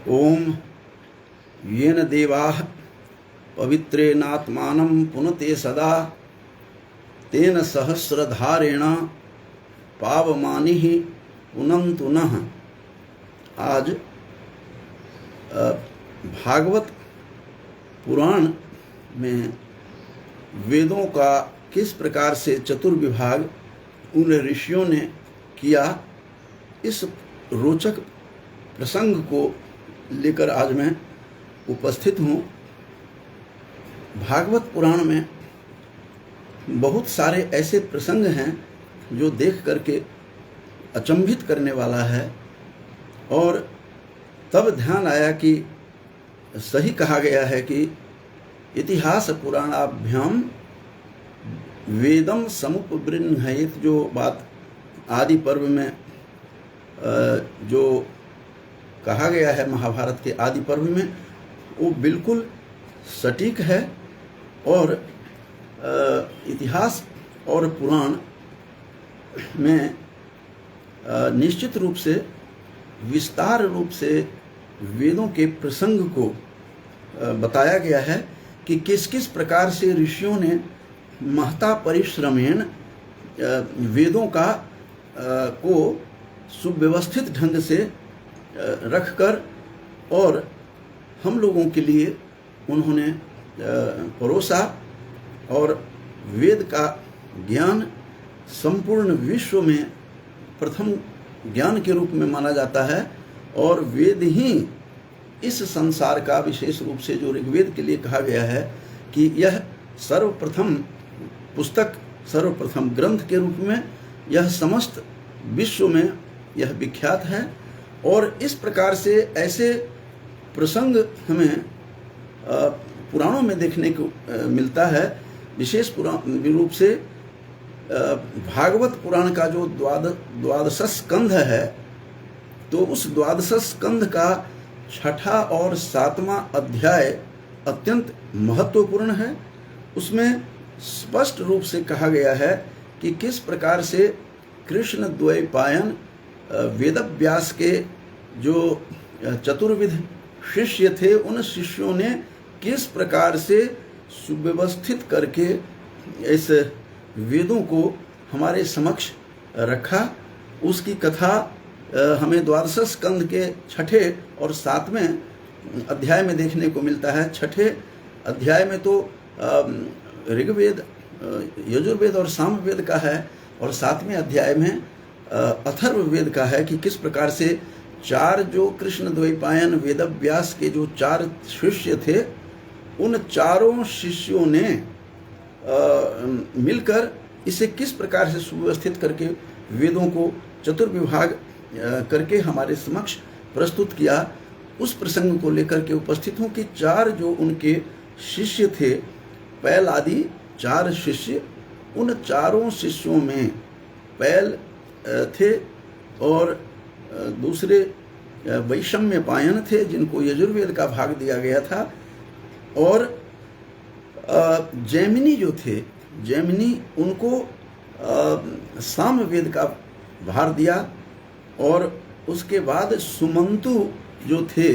ओम येन देवाः पवित्रेणात्मानं पुनते सदा तेन सहस्रधारेण पावमानिः पुनन्तु नः। आज भागवत पुराण में वेदों का किस प्रकार से चतुर्विभाग उन ऋषियों ने किया, इस रोचक प्रसंग को लेकर आज मैं उपस्थित हूँ। भागवत पुराण में बहुत सारे ऐसे प्रसंग हैं जो देख करके अचंभित करने वाला है, और तब ध्यान आया कि सही कहा गया है कि इतिहास पुराणाभ्याम वेदम समुपबृंहयेत। जो बात आदि पर्व में जो कहा गया है महाभारत के आदि पर्व में, वो बिल्कुल सटीक है। और इतिहास और पुराण में निश्चित रूप से विस्तार रूप से वेदों के प्रसंग को बताया गया है कि किस किस प्रकार से ऋषियों ने महता परिश्रमेण वेदों का को सुव्यवस्थित ढंग से रखकर और हम लोगों के लिए उन्होंने परोसा। और वेद का ज्ञान संपूर्ण विश्व में प्रथम ज्ञान के रूप में माना जाता है, और वेद ही इस संसार का, विशेष रूप से जो ऋग्वेद के लिए कहा गया है कि यह सर्वप्रथम पुस्तक, सर्वप्रथम ग्रंथ के रूप में यह समस्त विश्व में यह विख्यात है। और इस प्रकार से ऐसे प्रसंग हमें पुराणों में देखने को मिलता है। विशेष रूप से भागवत पुराण का जो द्वादश स्कंध है, तो उस द्वादश स्कंध का छठा और सातवां अध्याय अत्यंत महत्वपूर्ण है। उसमें स्पष्ट रूप से कहा गया है कि किस प्रकार से कृष्ण द्वैपायन वेदव्यास के जो चतुर्विध शिष्य थे, उन शिष्यों ने किस प्रकार से सुव्यवस्थित करके इस वेदों को हमारे समक्ष रखा, उसकी कथा हमें द्वादश स्कंद के छठे और सातवें अध्याय में देखने को मिलता है। छठे अध्याय में तो ऋग्वेद, यजुर्वेद और सामवेद का है, और सातवें अध्याय में अथर्ववेद का है कि किस प्रकार से चार जो कृष्ण द्वैपायन वेदव्यास के जो चार शिष्य थे, उन चारों शिष्यों ने मिलकर इसे किस प्रकार से सुव्यवस्थित करके वेदों को चतुर्विभाग करके हमारे समक्ष प्रस्तुत किया। उस प्रसंग को लेकर के उपस्थित हूँ कि चार जो उनके शिष्य थे, पैल आदि चार शिष्य, उन चारों शिष्यों में पैल थे, और दूसरे वैषम्यपायन थे जिनको यजुर्वेद का भाग दिया गया था, और जैमिनी जो थे, जैमिनी उनको सामवेद का भार दिया। और उसके बाद सुमंतु जो थे,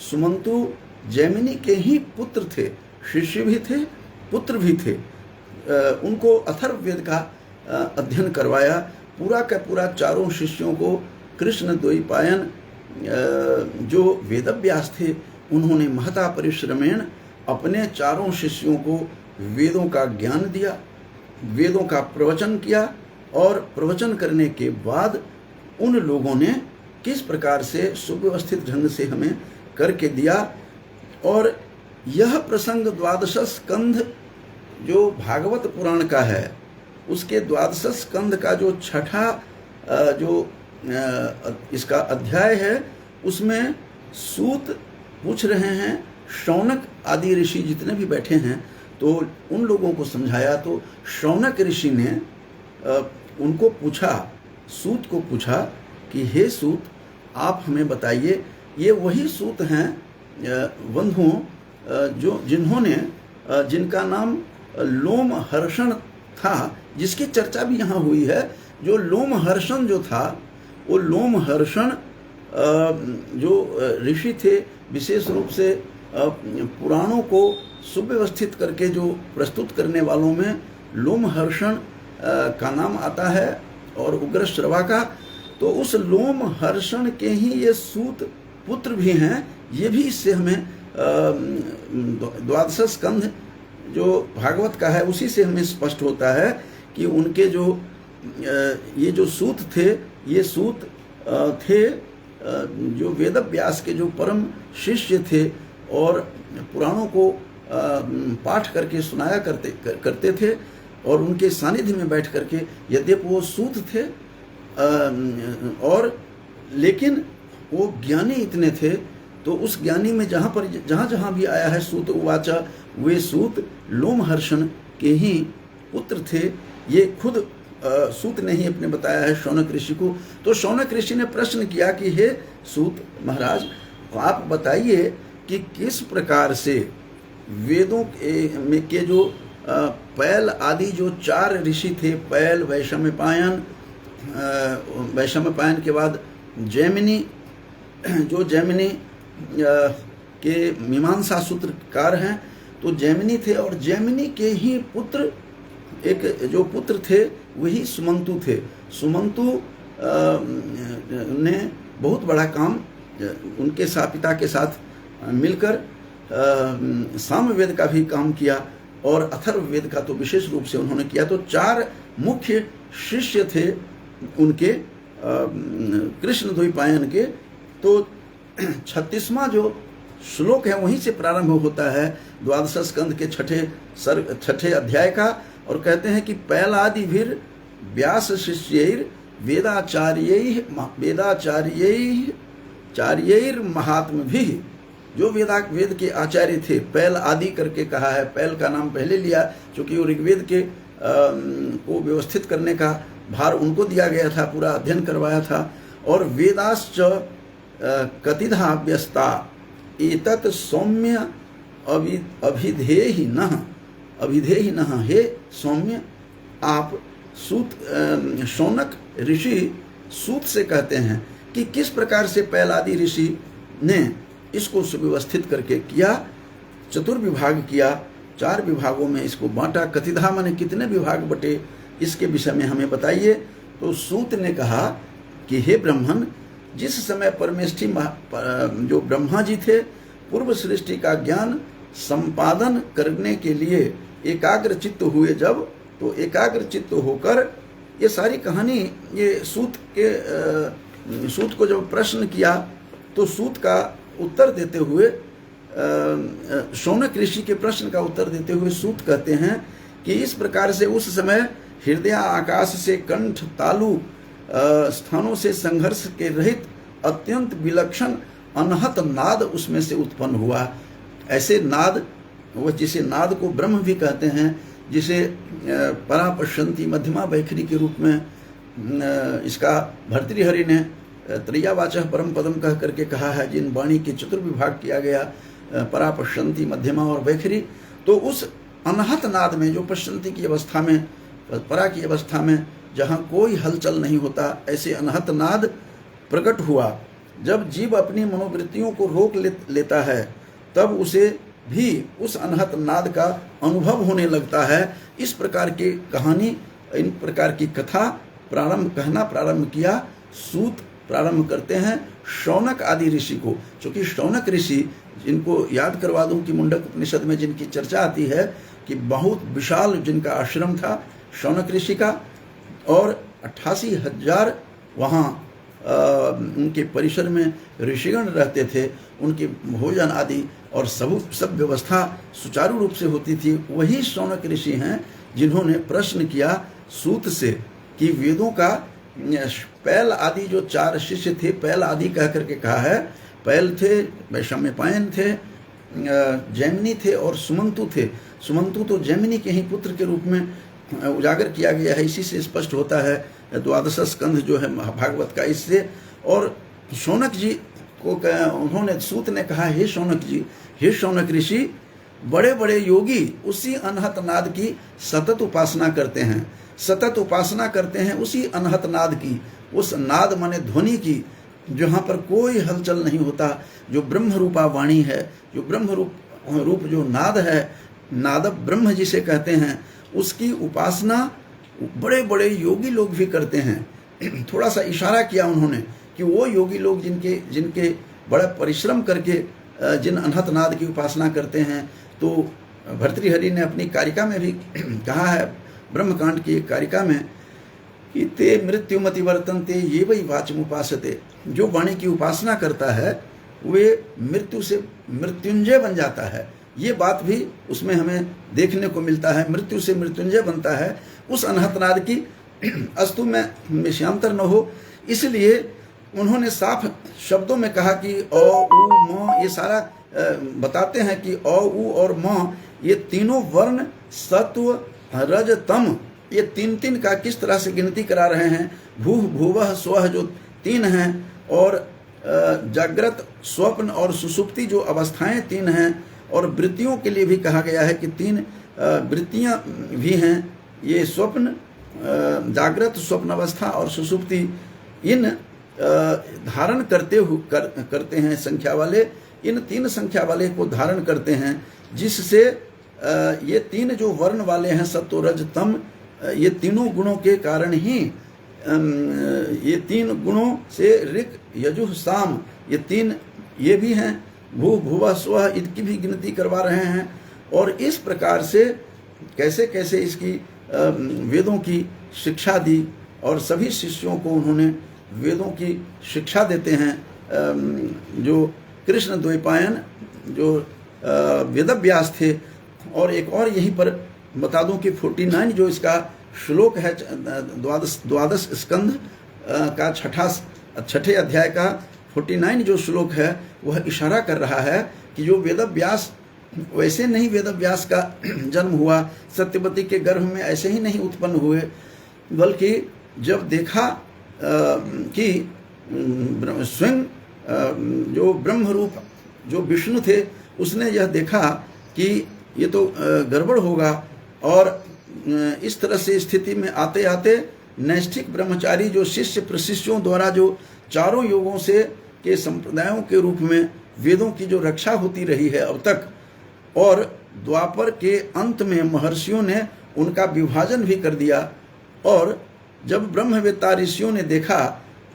सुमंतु जैमिनी के ही पुत्र थे, शिष्य भी थे, पुत्र भी थे। उनको अथर्ववेद का अध्ययन करवाया। पूरा का पूरा चारों शिष्यों को कृष्ण द्वैपायन जो वेदव्यास थे, उन्होंने महता परिश्रमेण अपने चारों शिष्यों को वेदों का ज्ञान दिया, वेदों का प्रवचन किया, और प्रवचन करने के बाद उन लोगों ने किस प्रकार से सुव्यवस्थित ढंग से हमें करके दिया। और यह प्रसंग द्वादश स्कंध जो भागवत पुराण का है, उसके द्वादश स्कंध का जो छठा जो इसका अध्याय है, उसमें सूत पूछ रहे हैं, शौनक आदि ऋषि जितने भी बैठे हैं, तो उन लोगों को समझाया। तो शौनक ऋषि ने उनको पूछा, सूत को पूछा कि हे सूत, आप हमें बताइए, ये वही सूत हैं बंधुओं जो जिन्होंने जिनका नाम लोमहर्षण था, जिसकी चर्चा भी यहाँ हुई है। जो लोमहर्षण जो था, वो लोमहर्षण जो ऋषि थे, विशेष रूप से पुराणों को सुव्यवस्थित करके जो प्रस्तुत करने वालों में लोमहर्षण का नाम आता है और उग्रश्रवा का। तो उस लोमहर्षण के ही ये सूत पुत्र भी हैं। ये भी इससे हमें द्वादश स्कंध जो भागवत का है उसी से हमें स्पष्ट होता है कि उनके जो ये जो सूत थे, ये सूत थे जो वेद व्यास के जो परम शिष्य थे और पुराणों को पाठ करके सुनाया करते थे और उनके सानिध्य में बैठ करके, यद्यपि वो सूत थे और लेकिन वो ज्ञानी इतने थे, तो उस ज्ञानी में जहाँ भी आया है सूत उवाचा, वे सूत लोमहर्षण के ही पुत्र थे। ये खुद सूत ने ही अपने बताया है शौनक ऋषि को। तो शौनक ऋषि ने प्रश्न किया कि हे सूत महाराज, आप बताइए कि किस प्रकार से वेदों के जो पैल आदि जो 4 ऋषि थे, पैल, वैशम्यपायन, वैशम्यपायन के बाद जैमिनी, जो जैमिनी के मीमांसा सूत्रकार हैं, तो जैमिनी थे और जैमिनी के ही पुत्र, एक जो पुत्र थे वही सुमंतु थे। सुमंतु ने बहुत बड़ा काम उनके पिता के साथ मिलकर सामवेद का भी काम किया और अथर्ववेद का तो विशेष रूप से उन्होंने किया। तो 4 मुख्य शिष्य थे उनके कृष्ण द्वैपायन के। तो 36वां जो श्लोक है वहीं से प्रारंभ होता है द्वादश स्कंद के छठे अध्याय का, और कहते हैं कि पैलादिभिर व्यास शिष्यैर वेदाचार्यैर महात्मभिः। जो वेद के आचार्य थे, पैल आदि करके कहा है, पैल का नाम पहले लिया क्योंकि वो ऋग्वेद के को व्यवस्थित करने का भार उनको दिया गया था, पूरा अध्ययन करवाया था। और वेदाश्च कतिधा व्यस्ता एतत् सौम्य अभिधेहि नः। हे सौम्य, आप शौनक ऋषि सूत से कहते हैं कि किस प्रकार से पैलादि ऋषि ने इसको सुव्यवस्थित करके किया, चतुर्विभाग किया, 4 विभागों में इसको बांटा। कतिधा माने कितने विभाग बटे, इसके विषय में हमें बताइए। तो सूत ने कहा कि हे ब्रह्मन, जिस समय परमेष्ठी जो ब्रह्मा जी थे, पूर्व सृष्टि का ज्ञान संपादन करने के लिए एकाग्र चित्त हुए जब, तो एकाग्र चित्त होकर ये सारी कहानी, ये सूत को जब प्रश्न किया तो सूत का उत्तर देते हुए, शौनक ऋषि के प्रश्न का उत्तर देते हुए सूत कहते हैं कि इस प्रकार से उस समय हृदय आकाश से कंठ तालु स्थानों से संघर्ष के रहित अत्यंत विलक्षण अनहत नाद उसमें से उत्पन्न हुआ। ऐसे नाद, वह जिसे नाद को ब्रह्म भी कहते हैं, जिसे परापश्यंती मध्यमा वैखरी के रूप में इसका भर्तृहरि ने त्रय्यावाचः परम पदम कह करके कहा है, जिन वाणी के चतुर्विभाग किया गया, परापश्यंती, मध्यमा और वैखरी। तो उस अनहत नाद में, जो पश्यंती की अवस्था में, परा की अवस्था में, जहाँ कोई हलचल नहीं होता, ऐसे अनहत नाद प्रकट हुआ। जब जीव अपनी मनोवृत्तियों को रोक लेता है, तब उसे भी उस अनहत नाद का अनुभव होने लगता है। इस प्रकार की कहानी, इन प्रकार की कथा कहना प्रारंभ किया। सूत प्रारंभ करते हैं शौनक आदि ऋषि को, क्योंकि शौनक ऋषि, जिनको याद करवा दूं कि मुंडक उपनिषद में जिनकी चर्चा आती है कि बहुत विशाल जिनका आश्रम था शौनक ऋषि का, और 88,000 वहाँ उनके परिसर में ऋषिगण रहते थे। उनके भोजन आदि और सब व्यवस्था सुचारू रूप से होती थी। वही शौनक ऋषि हैं जिन्होंने प्रश्न किया सूत से कि वेदों का पैल आदि जो 4 शिष्य थे, पैल आदि कह करके कहा है, पैल थे, वैशम्यपायन थे, जैमिनी थे और सुमंतु थे। सुमंतु तो जैमिनी के ही पुत्र के रूप में उजागर किया गया है, इसी से स्पष्ट होता है द्वादश स्कंध जो है भागवत का, इससे। और शौनक जी को उन्होंने, सूत ने कहा, हे शौनक जी, हे शौनक ऋषि, बड़े बड़े योगी उसी अनहत नाद की सतत उपासना करते हैं, सतत उपासना करते हैं उसी अनहत नाद की, उस नाद माने ध्वनि की। जहाँ पर कोई हलचल नहीं होता, जो ब्रह्म रूपा वाणी है, जो ब्रह्म रूप जो नाद है, नाद ब्रह्म जिसे कहते हैं, उसकी उपासना बड़े बड़े योगी लोग भी करते हैं। थोड़ा सा इशारा किया उन्होंने कि वो योगी लोग जिनके बड़ा परिश्रम करके जिन अनहत नाद की उपासना करते हैं, तो भर्तृहरि ने अपनी कारिका में भी कहा है, ब्रह्मकांड की एक कारिका में, कि ते मृत्युमति वर्तन्ते ये वही वाचमुपासते, जो वाणी की उपासना करता है वे मृत्यु से मृत्युंजय बन जाता है। ये बात भी उसमें हमें देखने को मिलता है, मृत्यु से मृत्युंजय बनता है उस अनहतनाद की अस्तु में विषयांतर न हो। इसलिए उन्होंने साफ शब्दों में कहा कि अ उ म, ये सारा बताते हैं कि अ उ और म ये तीनों वर्ण सत्व रज तम, ये तीन तीन का किस तरह से गिनती करा रहे हैं। भूह भुवः स्वः जो तीन हैं, और जागृत स्वप्न और सुषुप्ति जो अवस्थाएं तीन हैं, और वृत्तियों के लिए भी कहा गया है कि तीन वृत्तियां भी हैं, ये स्वप्न, जागृत स्वप्न अवस्था और सुषुप्ति, इन धारण करते हैं संख्या वाले, इन तीन संख्या वाले को धारण करते हैं, जिससे ये तीन जो वर्ण वाले हैं सत्व रज तम, ये तीनों गुणों के कारण ही, ये तीन गुणों से ऋक यजुः साम, ये तीन ये भी हैं, भू भुवः स्वः, इनकी भी गिनती करवा रहे हैं। और इस प्रकार से कैसे कैसे इसकी वेदों की शिक्षा दी, और सभी शिष्यों को उन्होंने वेदों की शिक्षा देते हैं। जो कृष्ण द्वैपायन जो वेदव्यास थे, और एक और यहीं पर बता दूं कि 49 जो इसका श्लोक है, द्वादश स्कंध का छठे अध्याय का 49 जो श्लोक है, वह इशारा कर रहा है कि जो वेदव्यास, वैसे नहीं वेदव्यास का जन्म हुआ, सत्यवती के गर्भ में ऐसे ही नहीं उत्पन्न हुए, बल्कि जब देखा कि स्वयं जो ब्रह्म रूप जो विष्णु थे, उसने यह देखा कि ये तो गड़बड़ होगा, और इस तरह से स्थिति में आते आते नैष्ठिक ब्रह्मचारी जो शिष्य प्रशिष्यों द्वारा जो चारों योगों से के संप्रदायों के रूप में वेदों की जो रक्षा होती रही है अब तक, और द्वापर के अंत में महर्षियों ने उनका विभाजन भी कर दिया। और जब ब्रह्मवेत्ता ऋषियों ने देखा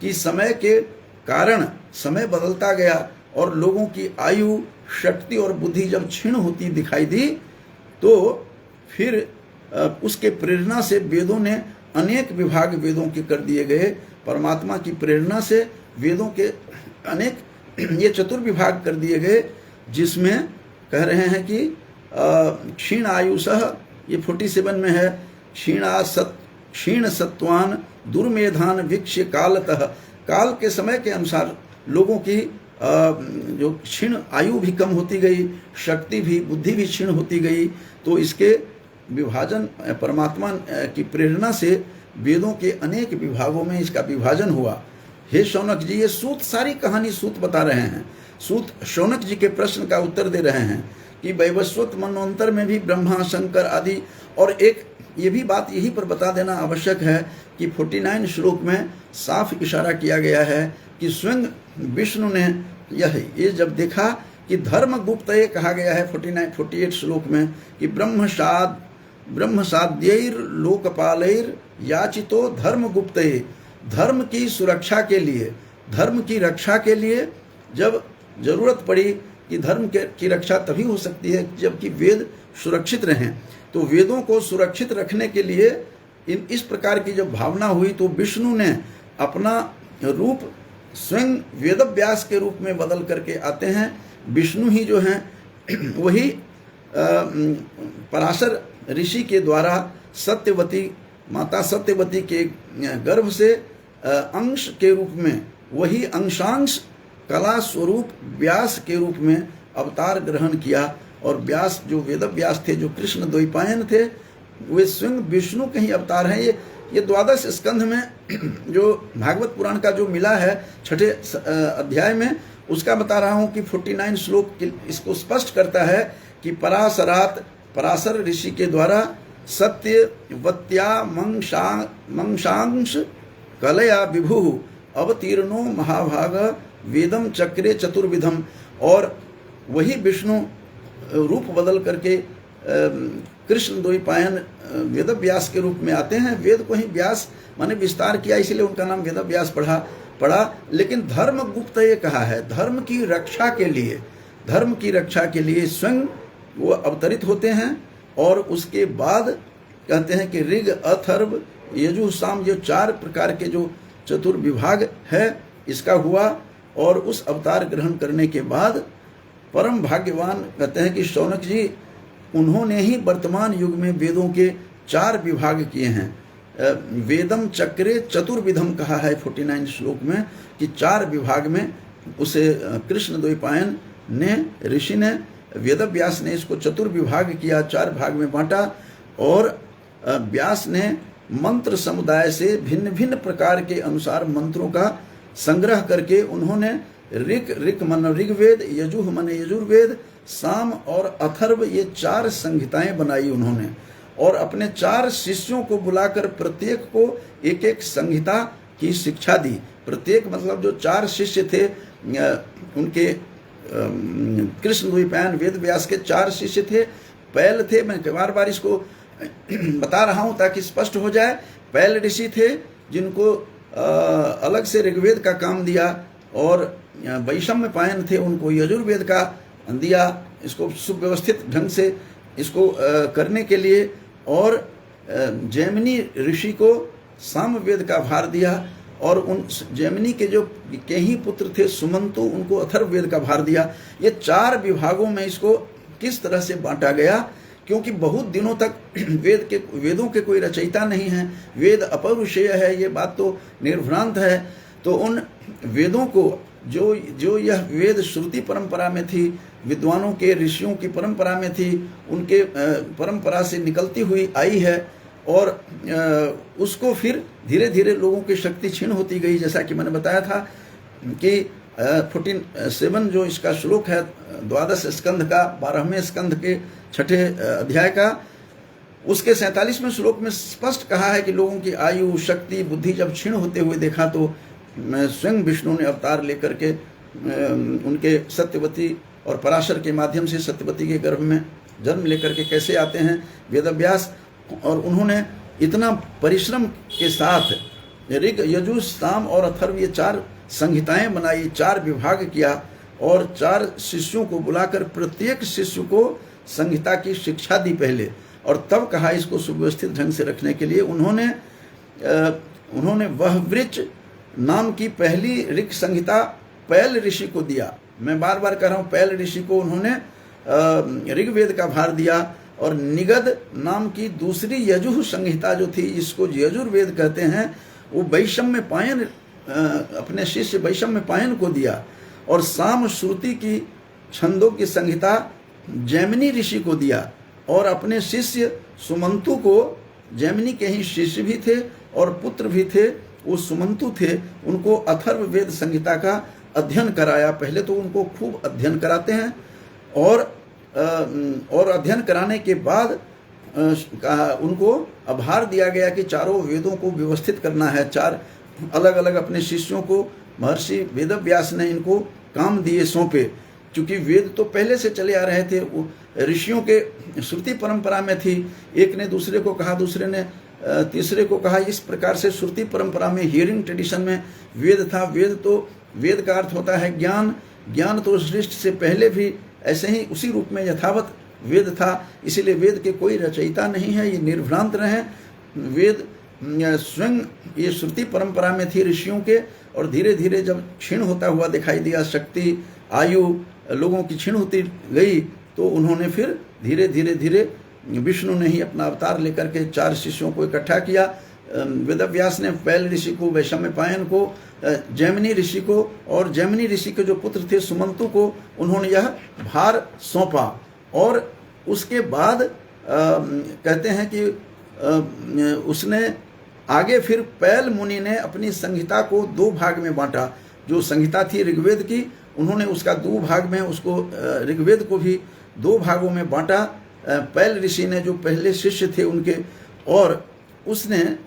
कि समय के कारण समय बदलता गया, और लोगों की आयु, शक्ति और बुद्धि जब क्षीण होती दिखाई दी, तो फिर उसके प्रेरणा से वेदों ने अनेक विभाग वेदों के कर दिए गए। परमात्मा की प्रेरणा से वेदों के अनेक ये चतुर्विभाग कर दिए गए, जिसमें कह रहे हैं कि क्षीण आयुषः, ये 47 में है, क्षीण सत्वान दुर्मेधान वीक्ष्य कालतः, काल के समय के अनुसार लोगों की जो क्षीण आयु भी कम होती गई, शक्ति भी, बुद्धि भी क्षीण होती गई। तो इसके विभाजन परमात्मा की प्रेरणा से वेदों के अनेक विभागों में इसका विभाजन हुआ। हे शौनक जी, ये सूत सारी कहानी सूत बता रहे हैं। सूत शौनक जी के प्रश्न का उत्तर दे रहे हैं कि वैवस्वत मनवंतर में भी ब्रह्मा, शंकर आदि, और एक ये भी बात यहीं पर बता देना आवश्यक है कि 49 श्लोक में साफ इशारा किया गया है कि स्वयं विष्णु ने ये जब देखा कि धर्म गुप्तये कहा गया है 48 श्लोक में कि ब्रह्मसाद्यैर लोकपालैर याचितो धर्म गुप्तये, धर्म की सुरक्षा के लिए, धर्म की रक्षा के लिए जब जरूरत पड़ी कि धर्म की रक्षा तभी हो सकती है जबकि वेद सुरक्षित रहें, तो वेदों को सुरक्षित रखने के लिए इस प्रकार की जब भावना हुई, तो विष्णु ने अपना रूप स्वयं वेदव्यास के रूप में बदल करके आते हैं। विष्णु ही जो हैं वही पराशर ऋषि के द्वारा सत्यवती, माता सत्यवती के गर्भ से अंश के रूप में, वही अंशांश कला स्वरूप व्यास के रूप में अवतार ग्रहण किया। और व्यास जो वेदव्यास थे, जो कृष्ण द्वैपायन थे, वे स्वयं विष्णु के ही अवतार हैं। ये द्वादश स्कंध में जो भागवत पुराण का जो मिला है 6ठे अध्याय में, उसका बता रहा हूँ कि 49 श्लोक इसको स्पष्ट करता है कि पराशर ऋषि के द्वारा सत्यवत्या मंशांश कलया विभु अवतीर्णो महाभाग वेदम चक्रे चतुर्विधम। और वही विष्णु रूप बदल करके कृष्ण द्वैपायन वेद व्यास के रूप में आते हैं। वेद को ही व्यास माने विस्तार किया, इसलिए उनका नाम वेद व्यास पड़ा। लेकिन धर्मगुप्त ये कहा है, धर्म की रक्षा के लिए स्वयं वो अवतरित होते हैं। और उसके बाद कहते हैं कि ऋग अथर्व यजु साम, जो 4 प्रकार के जो चतुर्विभाग है इसका हुआ। और उस अवतार ग्रहण करने के बाद परम भाग्यवान कहते हैं कि शौनक जी, उन्होंने ही वर्तमान युग में वेदों के 4 विभाग किए हैं। वेदम चक्रे चतुर्विधम कहा है 49 श्लोक में कि 4 विभाग में उसे कृष्ण द्वैपायन ने, ऋषि ने, वेद व्यास ने इसको चतुर्विभाग किया, 4 भाग में बांटा। और व्यास ने मंत्र समुदाय से भिन्न भिन्न प्रकार के अनुसार मंत्रों का संग्रह करके उन्होंने ऋक मन ऋग्वेद, यजुः मन यजुर्वेद, साम और अथर्व, ये 4 संहिताएं बनाई उन्होंने। और अपने 4 शिष्यों को बुलाकर प्रत्येक को एक एक संहिता की शिक्षा दी। प्रत्येक मतलब जो 4 शिष्य थे उनके, कृष्ण द्वैपायन वेद व्यास के 4 शिष्य थे। पैल थे, मैं बार बार इसको बता रहा हूं ताकि स्पष्ट हो जाए। पैल ऋषि थे जिनको अलग से ऋग्वेद का काम दिया। और वैषम्य पायन थे, उनको यजुर्वेद का दिया, इसको सुव्यवस्थित ढंग से इसको करने के लिए। और जैमिनी ऋषि को सामवेद का भार दिया। और उन जैमिनी के जो ही पुत्र थे सुमंतु, उनको अथर्ववेद का भार दिया। ये 4 विभागों में इसको किस तरह से बांटा गया, क्योंकि बहुत दिनों तक वेदों के कोई रचयिता नहीं है, वेद अपौरुषेय है, ये बात तो निर्भ्रांत है। तो उन वेदों को जो यह वेद श्रुति परंपरा में थी, विद्वानों के ऋषियों की परंपरा में थी, उनके परंपरा से निकलती हुई आई है। और उसको फिर धीरे धीरे लोगों की शक्ति क्षीण होती गई। जैसा कि मैंने बताया था कि 47 जो इसका श्लोक है 12 स्कंध का, 12वें स्कंध के 6ठे अध्याय का, उसके 47वें श्लोक में स्पष्ट कहा है कि लोगों की आयु, शक्ति, बुद्धि जब क्षीण होते हुए देखा तो स्वयं विष्णु ने अवतार लेकर के उनके सत्यवती और पराशर के माध्यम से सत्यवती के गर्भ में जन्म लेकर के कैसे आते हैं वेदव्यास। और उन्होंने इतना परिश्रम के साथ ऋग, यजु, साम और अथर्व, ये 4 संहिताएं बनाई, 4 विभाग किया। और 4 शिष्यों को बुलाकर प्रत्येक शिष्य को संहिता की शिक्षा दी पहले, और तब कहा इसको सुव्यवस्थित ढंग से रखने के लिए उन्होंने वह वृक्ष नाम की पहली ऋग संहिता पैल ऋषि को दिया। मैं बार बार कह रहा हूँ, पैल ऋषि को उन्होंने ऋग्वेद का भार दिया। और निगद नाम की दूसरी यजुः संहिता जो थी, इसको यजुर्वेद कहते हैं, वो वैषम्य पायन, अपने शिष्य वैषम्य पायन को दिया। और साम श्रुति की छंदों की संहिता जैमिनी ऋषि को दिया। और अपने शिष्य सुमंतु को, जैमिनी के ही शिष्य भी थे और पुत्र भी थे, वो सुमंतु थे, उनको अथर्ववेद संहिता का अध्ययन कराया। पहले तो उनको खूब अध्ययन कराते हैं। और अध्ययन कराने के बाद उनको आभार दिया गया कि 4 वेदों को व्यवस्थित करना है। 4 अलग अलग अपने शिष्यों को महर्षि वेदव्यास ने इनको काम दिए, सौंपे। क्योंकि वेद तो पहले से चले आ रहे थे, ऋषियों के श्रुति परंपरा में थी। एक ने दूसरे को कहा, दूसरे ने तीसरे को कहा। इस प्रकार से श्रुति परंपरा में, हियरिंग ट्रेडिशन में वेद था। वेद का अर्थ होता है ज्ञान। ज्ञान तो सृष्टि से पहले भी ऐसे ही उसी रूप में यथावत वेद था। इसीलिए वेद के कोई रचयिता नहीं है, ये निर्भ्रांत रहे। वेद स्वयं ये श्रुति परंपरा में थी ऋषियों के। और धीरे धीरे जब क्षीण होता हुआ दिखाई दिया, शक्ति, आयु लोगों की क्षीण होती गई, तो उन्होंने फिर धीरे धीरे विष्णु ने ही अपना अवतार लेकर के 4 शिष्यों को इकट्ठा किया। वेदव्यास ने पैल ऋषि को, वैषम्य पायन को, जैमिनी ऋषि को, और जैमिनी ऋषि के जो पुत्र थे सुमंतु को उन्होंने यह भार सौंपा। और उसके बाद कहते हैं कि उसने आगे फिर पैल मुनि ने अपनी संहिता को 2 भाग में बांटा। जो संहिता थी ऋग्वेद की, उन्होंने उसका 2 भाग में उसको, ऋग्वेद को भी 2 भागों में बांटा। पैल ऋषि ने, जो पहले शिष्य थे उनके, और उसने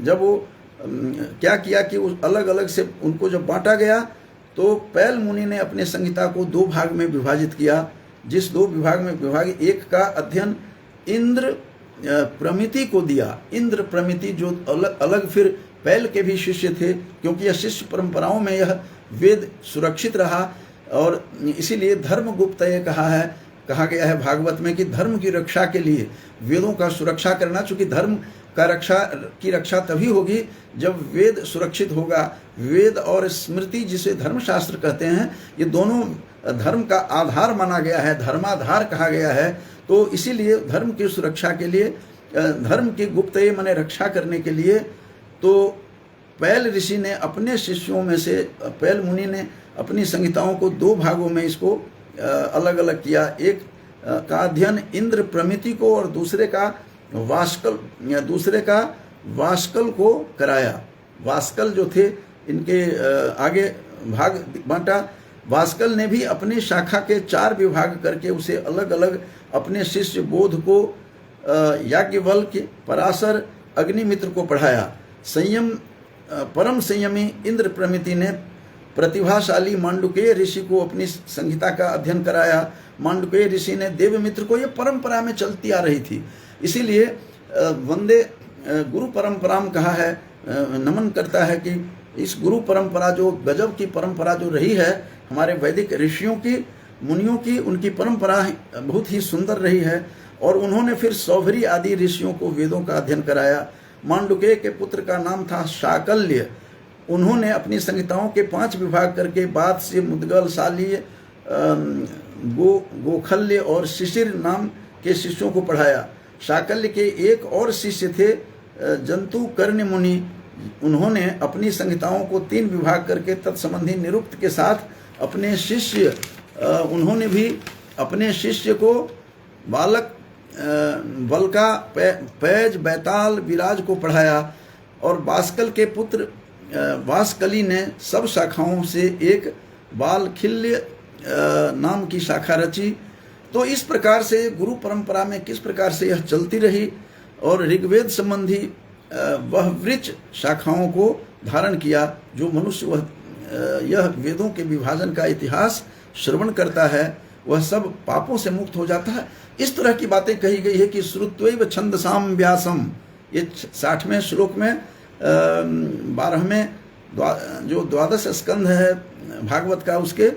जब वो क्या किया कि उस अलग अलग से उनको जब बांटा गया तो पैल मुनि ने अपने संहिता को 2 भाग में विभाजित किया। जिस 2 विभाग में विभाजित, एक का अध्ययन इंद्र प्रमिति को दिया। इंद्र प्रमिति जो अलग अलग फिर पैल के भी शिष्य थे, क्योंकि यह शिष्य परंपराओं में यह वेद सुरक्षित रहा और इसीलिए धर्मगुप्तये कहा गया है भागवत में कि धर्म की रक्षा के लिए वेदों का सुरक्षा करना, चूंकि धर्म की रक्षा तभी होगी जब वेद सुरक्षित होगा। वेद और स्मृति, जिसे धर्मशास्त्र कहते हैं, ये दोनों धर्म का आधार माना गया है, धर्माधार कहा गया है। तो इसीलिए धर्म की सुरक्षा के लिए, धर्म की गुप्तये माने रक्षा करने के लिए, तो पैल ऋषि ने अपने शिष्यों में से, पैल मुनि ने अपनी संहिताओं को 2 भागों में इसको अलग अलग किया। एक का अध्ययन इंद्र प्रमिति को और दूसरे का वास्कल को कराया। वास्कल जो थे, इनके आगे भाग बांटा। वास्कल ने भी अपनी शाखा के 4 विभाग करके उसे अलग अलग अपने शिष्य बोध को, याज्ञवल्क्य, पराशर, अग्निमित्र को पढ़ाया। परम संयमी इंद्र प्रमिति ने प्रतिभाशाली मांडुकेय ऋषि को अपनी संहिता का अध्ययन कराया। मांडुकेय ऋषि ने देवमित्र को, यह परंपरा में चलती आ रही थी, इसीलिए वंदे गुरु परंपराम कहा है, नमन करता है कि इस गुरु परंपरा, जो गजब की परंपरा जो रही है हमारे वैदिक ऋषियों की, मुनियों की, उनकी परंपरा बहुत ही सुंदर रही है। और उन्होंने फिर सौभरी आदि ऋषियों को वेदों का अध्ययन कराया। मांडुकेय के पुत्र का नाम था शाकल्य। उन्होंने अपनी संहिताओं के 5 विभाग करके बाद से मुद्गल, शाल्य, गोखल्य और शिशिर नाम के शिष्यों को पढ़ाया। शाकल्य के एक और शिष्य थे जंतु कर्ण मुनि। उन्होंने अपनी संहिताओं को 3 विभाग करके तत्संबंधी निरुक्त के साथ उन्होंने भी अपने शिष्य को बालक, बलका, पैज, बैताल, विराज को पढ़ाया। और वास्कल के पुत्र वास्कली ने सब शाखाओं से एक बालखिल्य नाम की शाखा रची। तो इस प्रकार से गुरु परंपरा में किस प्रकार से यह चलती रही और ऋग्वेद संबंधी वह वृक्ष शाखाओं को धारण किया। जो मनुष्य यह वेदों के विभाजन का इतिहास श्रवण करता है वह सब पापों से मुक्त हो जाता है। इस तरह की बातें कही गई है कि श्रुत्वैव छंदसाम व्यासम, ये 60वें श्लोक में 12वें जो 12 स्कंध है भागवत का, उसके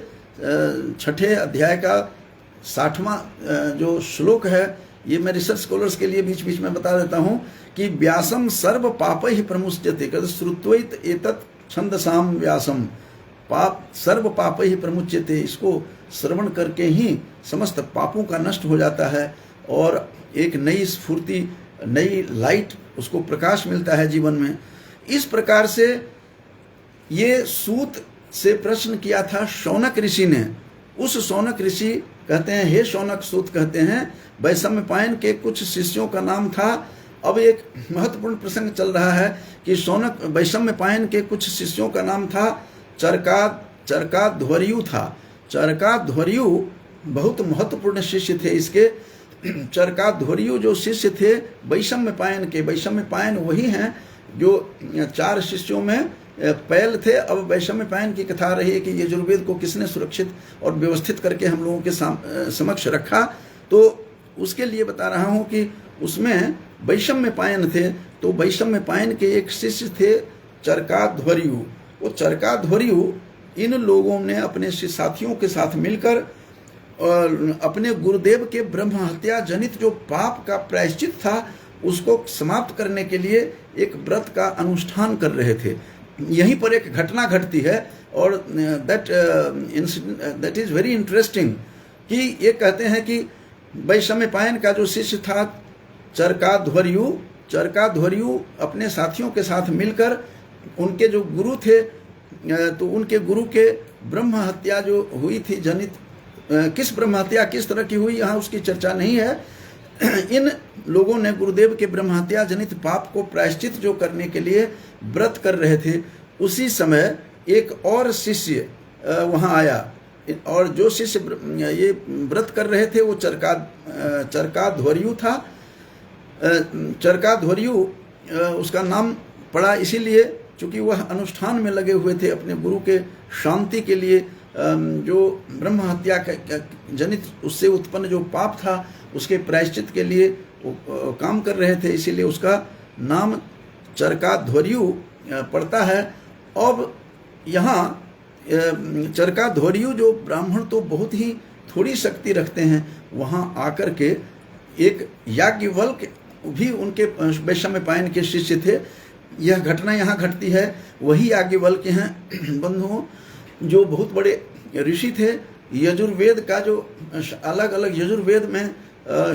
6ठे अध्याय का 60वां जो श्लोक है, ये मैं रिसर्च स्कॉलर्स के लिए बीच बीच में बता देता हूँ कि व्यासम सर्व पापैः प्रमुच्यते, कहते श्रुत्वैत एतत् छंदसाम व्यासम, पाप सर्व पापैः प्रमुच्यते, इसको श्रवण करके ही समस्त पापों का नष्ट हो जाता है और एक नई स्फूर्ति, नई लाइट, उसको प्रकाश मिलता है जीवन में। इस प्रकार से ये सूत से प्रश्न किया था शौनक ऋषि ने। उस शौनक ऋषि कहते हैं, हे शौनक सूत कहते हैं, वैशम्यपायन के कुछ शिष्यों का नाम था। अब एक महत्वपूर्ण प्रसंग चल रहा है कि वैशम्यपायन के कुछ शिष्यों का नाम था चरकाध्वर्यु था। चरकाध्वर्यु बहुत महत्वपूर्ण शिष्य थे इसके। चरकाध्वर्यु जो शिष्य थे वैशम्यपायन के, वैशम्यपायन वही हैं जो 4 शिष्यों में पैल थे। अब वैशम्यपायन की कथा रही है कि यजुर्वेद को किसने सुरक्षित और व्यवस्थित करके हम लोगों के समक्ष रखा, तो उसके लिए बता रहा हूँ कि उसमें वैशम्यपायन थे। तो वैशम्यपायन के एक शिष्य थे चरकाध्वर्यु। वो चरकाध्वर्यु, इन लोगों ने अपने साथियों के साथ मिलकर अपने गुरुदेव के ब्रह्म हत्या जनित जो पाप का प्रायश्चित था उसको समाप्त करने के लिए एक व्रत का अनुष्ठान कर रहे थे। यहीं पर एक घटना घटती है और दैट इज वेरी इंटरेस्टिंग कि ये कहते हैं कि वैशम्यपायन का जो शिष्य था चरकाध्वर्यु अपने साथियों के साथ मिलकर, उनके जो गुरु थे, तो उनके गुरु के ब्रह्म हत्या जो हुई थी जनित, किस ब्रह्म हत्या किस तरह की हुई यहाँ उसकी चर्चा नहीं है। इन लोगों ने गुरुदेव के ब्रह्म हत्या जनित पाप को प्रायश्चित जो करने के लिए व्रत कर रहे थे, उसी समय एक और शिष्य वहाँ आया और जो शिष्य ये व्रत कर रहे थे वो चरकाध्वर्यु था। चरकाध्वर्यु उसका नाम पड़ा इसीलिए चूंकि वह अनुष्ठान में लगे हुए थे अपने गुरु के शांति के लिए। जो ब्रह्म हत्या जनित उससे उत्पन्न जो पाप था उसके प्रायश्चित के लिए वो काम कर रहे थे, इसीलिए उसका नाम चरकाध्वर्यु पड़ता है। अब यहाँ चरकाध्वर्यु जो ब्राह्मण तो बहुत ही थोड़ी शक्ति रखते हैं, वहाँ आकर के एक याज्ञवल्क्य भी उनके वैशम्यपायन के शिष्य थे। यह घटना यहाँ घटती है, वही याज्ञवल्क्य हैं बंधुओं जो बहुत बड़े ऋषि थे। यजुर्वेद का जो अलग अलग यजुर्वेद में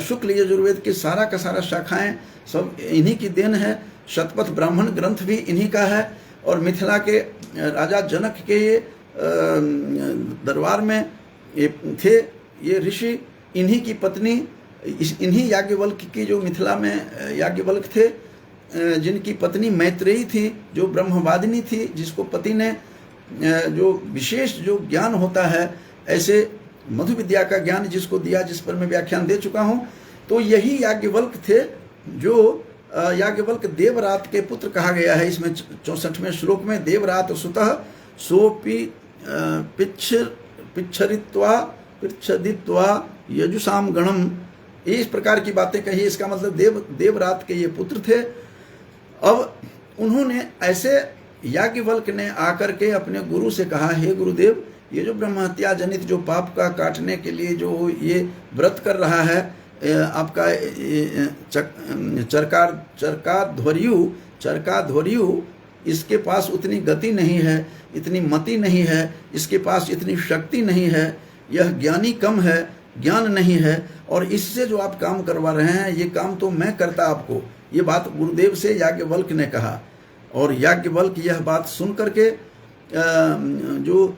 शुक्ल यजुर्वेद के सारा का सारा शाखाएं सब इन्हीं की देन है। शतपथ ब्राह्मण ग्रंथ भी इन्हीं का है। और मिथिला के राजा जनक के ये दरबार में ये थे ये ऋषि, इन्हीं की पत्नी, इन्हीं याज्ञवल्क्य की जो मिथिला में याज्ञवल्क्य थे, जिनकी पत्नी मैत्रेयी थी जो ब्रह्मवादिनी थी, जिसको पति ने जो विशेष जो ज्ञान होता है ऐसे मधु विद्या का ज्ञान जिसको दिया, जिस पर मैं व्याख्यान दे चुका हूँ। तो यही याज्ञवल्क्य थे जो याज्ञवल्क्य देवरात के पुत्र कहा गया है। इसमें 64वें श्लोक में देवरात सुतः सोपि पिच्छदित्वा यजुषाम गणम, इस प्रकार की बातें कही। इसका मतलब देवरात के ये पुत्र थे। अब उन्होंने ऐसे याज्ञवल्क्य ने आकर के अपने गुरु से कहा, हे गुरुदेव, ये जो ब्रह्म हत्या जनित जो पाप का काटने के लिए जो ये व्रत कर रहा है आपका चरकाध्वर्यु, इसके पास उतनी गति नहीं है, इतनी मति नहीं है, इसके पास इतनी शक्ति नहीं है, यह ज्ञानी कम है, ज्ञान नहीं है, और इससे जो आप काम करवा रहे हैं ये काम तो मैं करता आपको। ये बात गुरुदेव से याज्ञवल्क्य ने कहा। और याज्ञवल्क्य यह बात सुन करके जो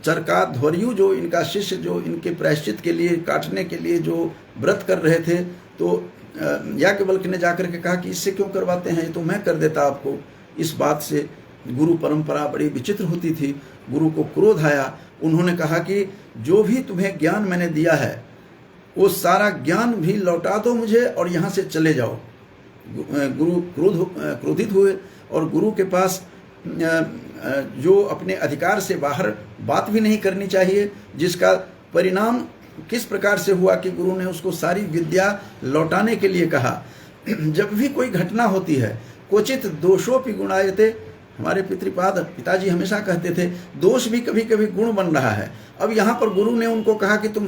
चरकाध्वर्यु जो इनका शिष्य जो इनके प्रायश्चित के लिए काटने के लिए जो व्रत कर रहे थे, तो याज्ञवल्क्य ने जाकर के कहा कि इससे क्यों करवाते हैं, तो मैं कर देता आपको। इस बात से गुरु परंपरा बड़ी विचित्र होती थी। गुरु को क्रोध आया। उन्होंने कहा कि जो भी तुम्हें ज्ञान मैंने दिया है वो सारा ज्ञान भी लौटा दो मुझे और यहाँ से चले जाओ। गुरु क्रोधित हुए और गुरु के पास जो अपने अधिकार से बाहर बात भी नहीं करनी चाहिए, जिसका परिणाम किस प्रकार से हुआ कि गुरु ने उसको सारी विद्या लौटाने के लिए कहा। जब भी कोई घटना होती है, क्वचित दोषोपि गुणायते, हमारे पिताजी हमेशा कहते थे दोष भी कभी कभी गुण बन रहा है। अब यहाँ पर गुरु ने उनको कहा कि तुम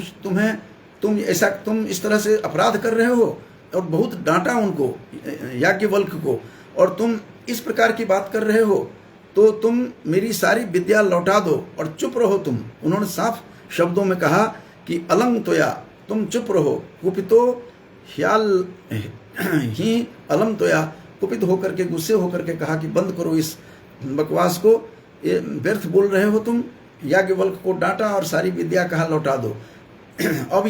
इस तरह से अपराध कर रहे हो, और बहुत डांटा उनको याज्ञवल्क्य को, और तुम इस प्रकार की बात कर रहे हो, तो तुम मेरी सारी विद्या लौटा दो और चुप रहो तुम। उन्होंने साफ शब्दों में कहा कि अलंग तोया, तुम चुप रहो। कुपितो ह्याल ही अलम तोया, कुपित होकर के गुस्से होकर के कहा कि बंद करो इस बकवास को, ये व्यर्थ बोल रहे हो तुम। याज्ञवल्क्य को डांटा और सारी विद्या कहा लौटा दो। अब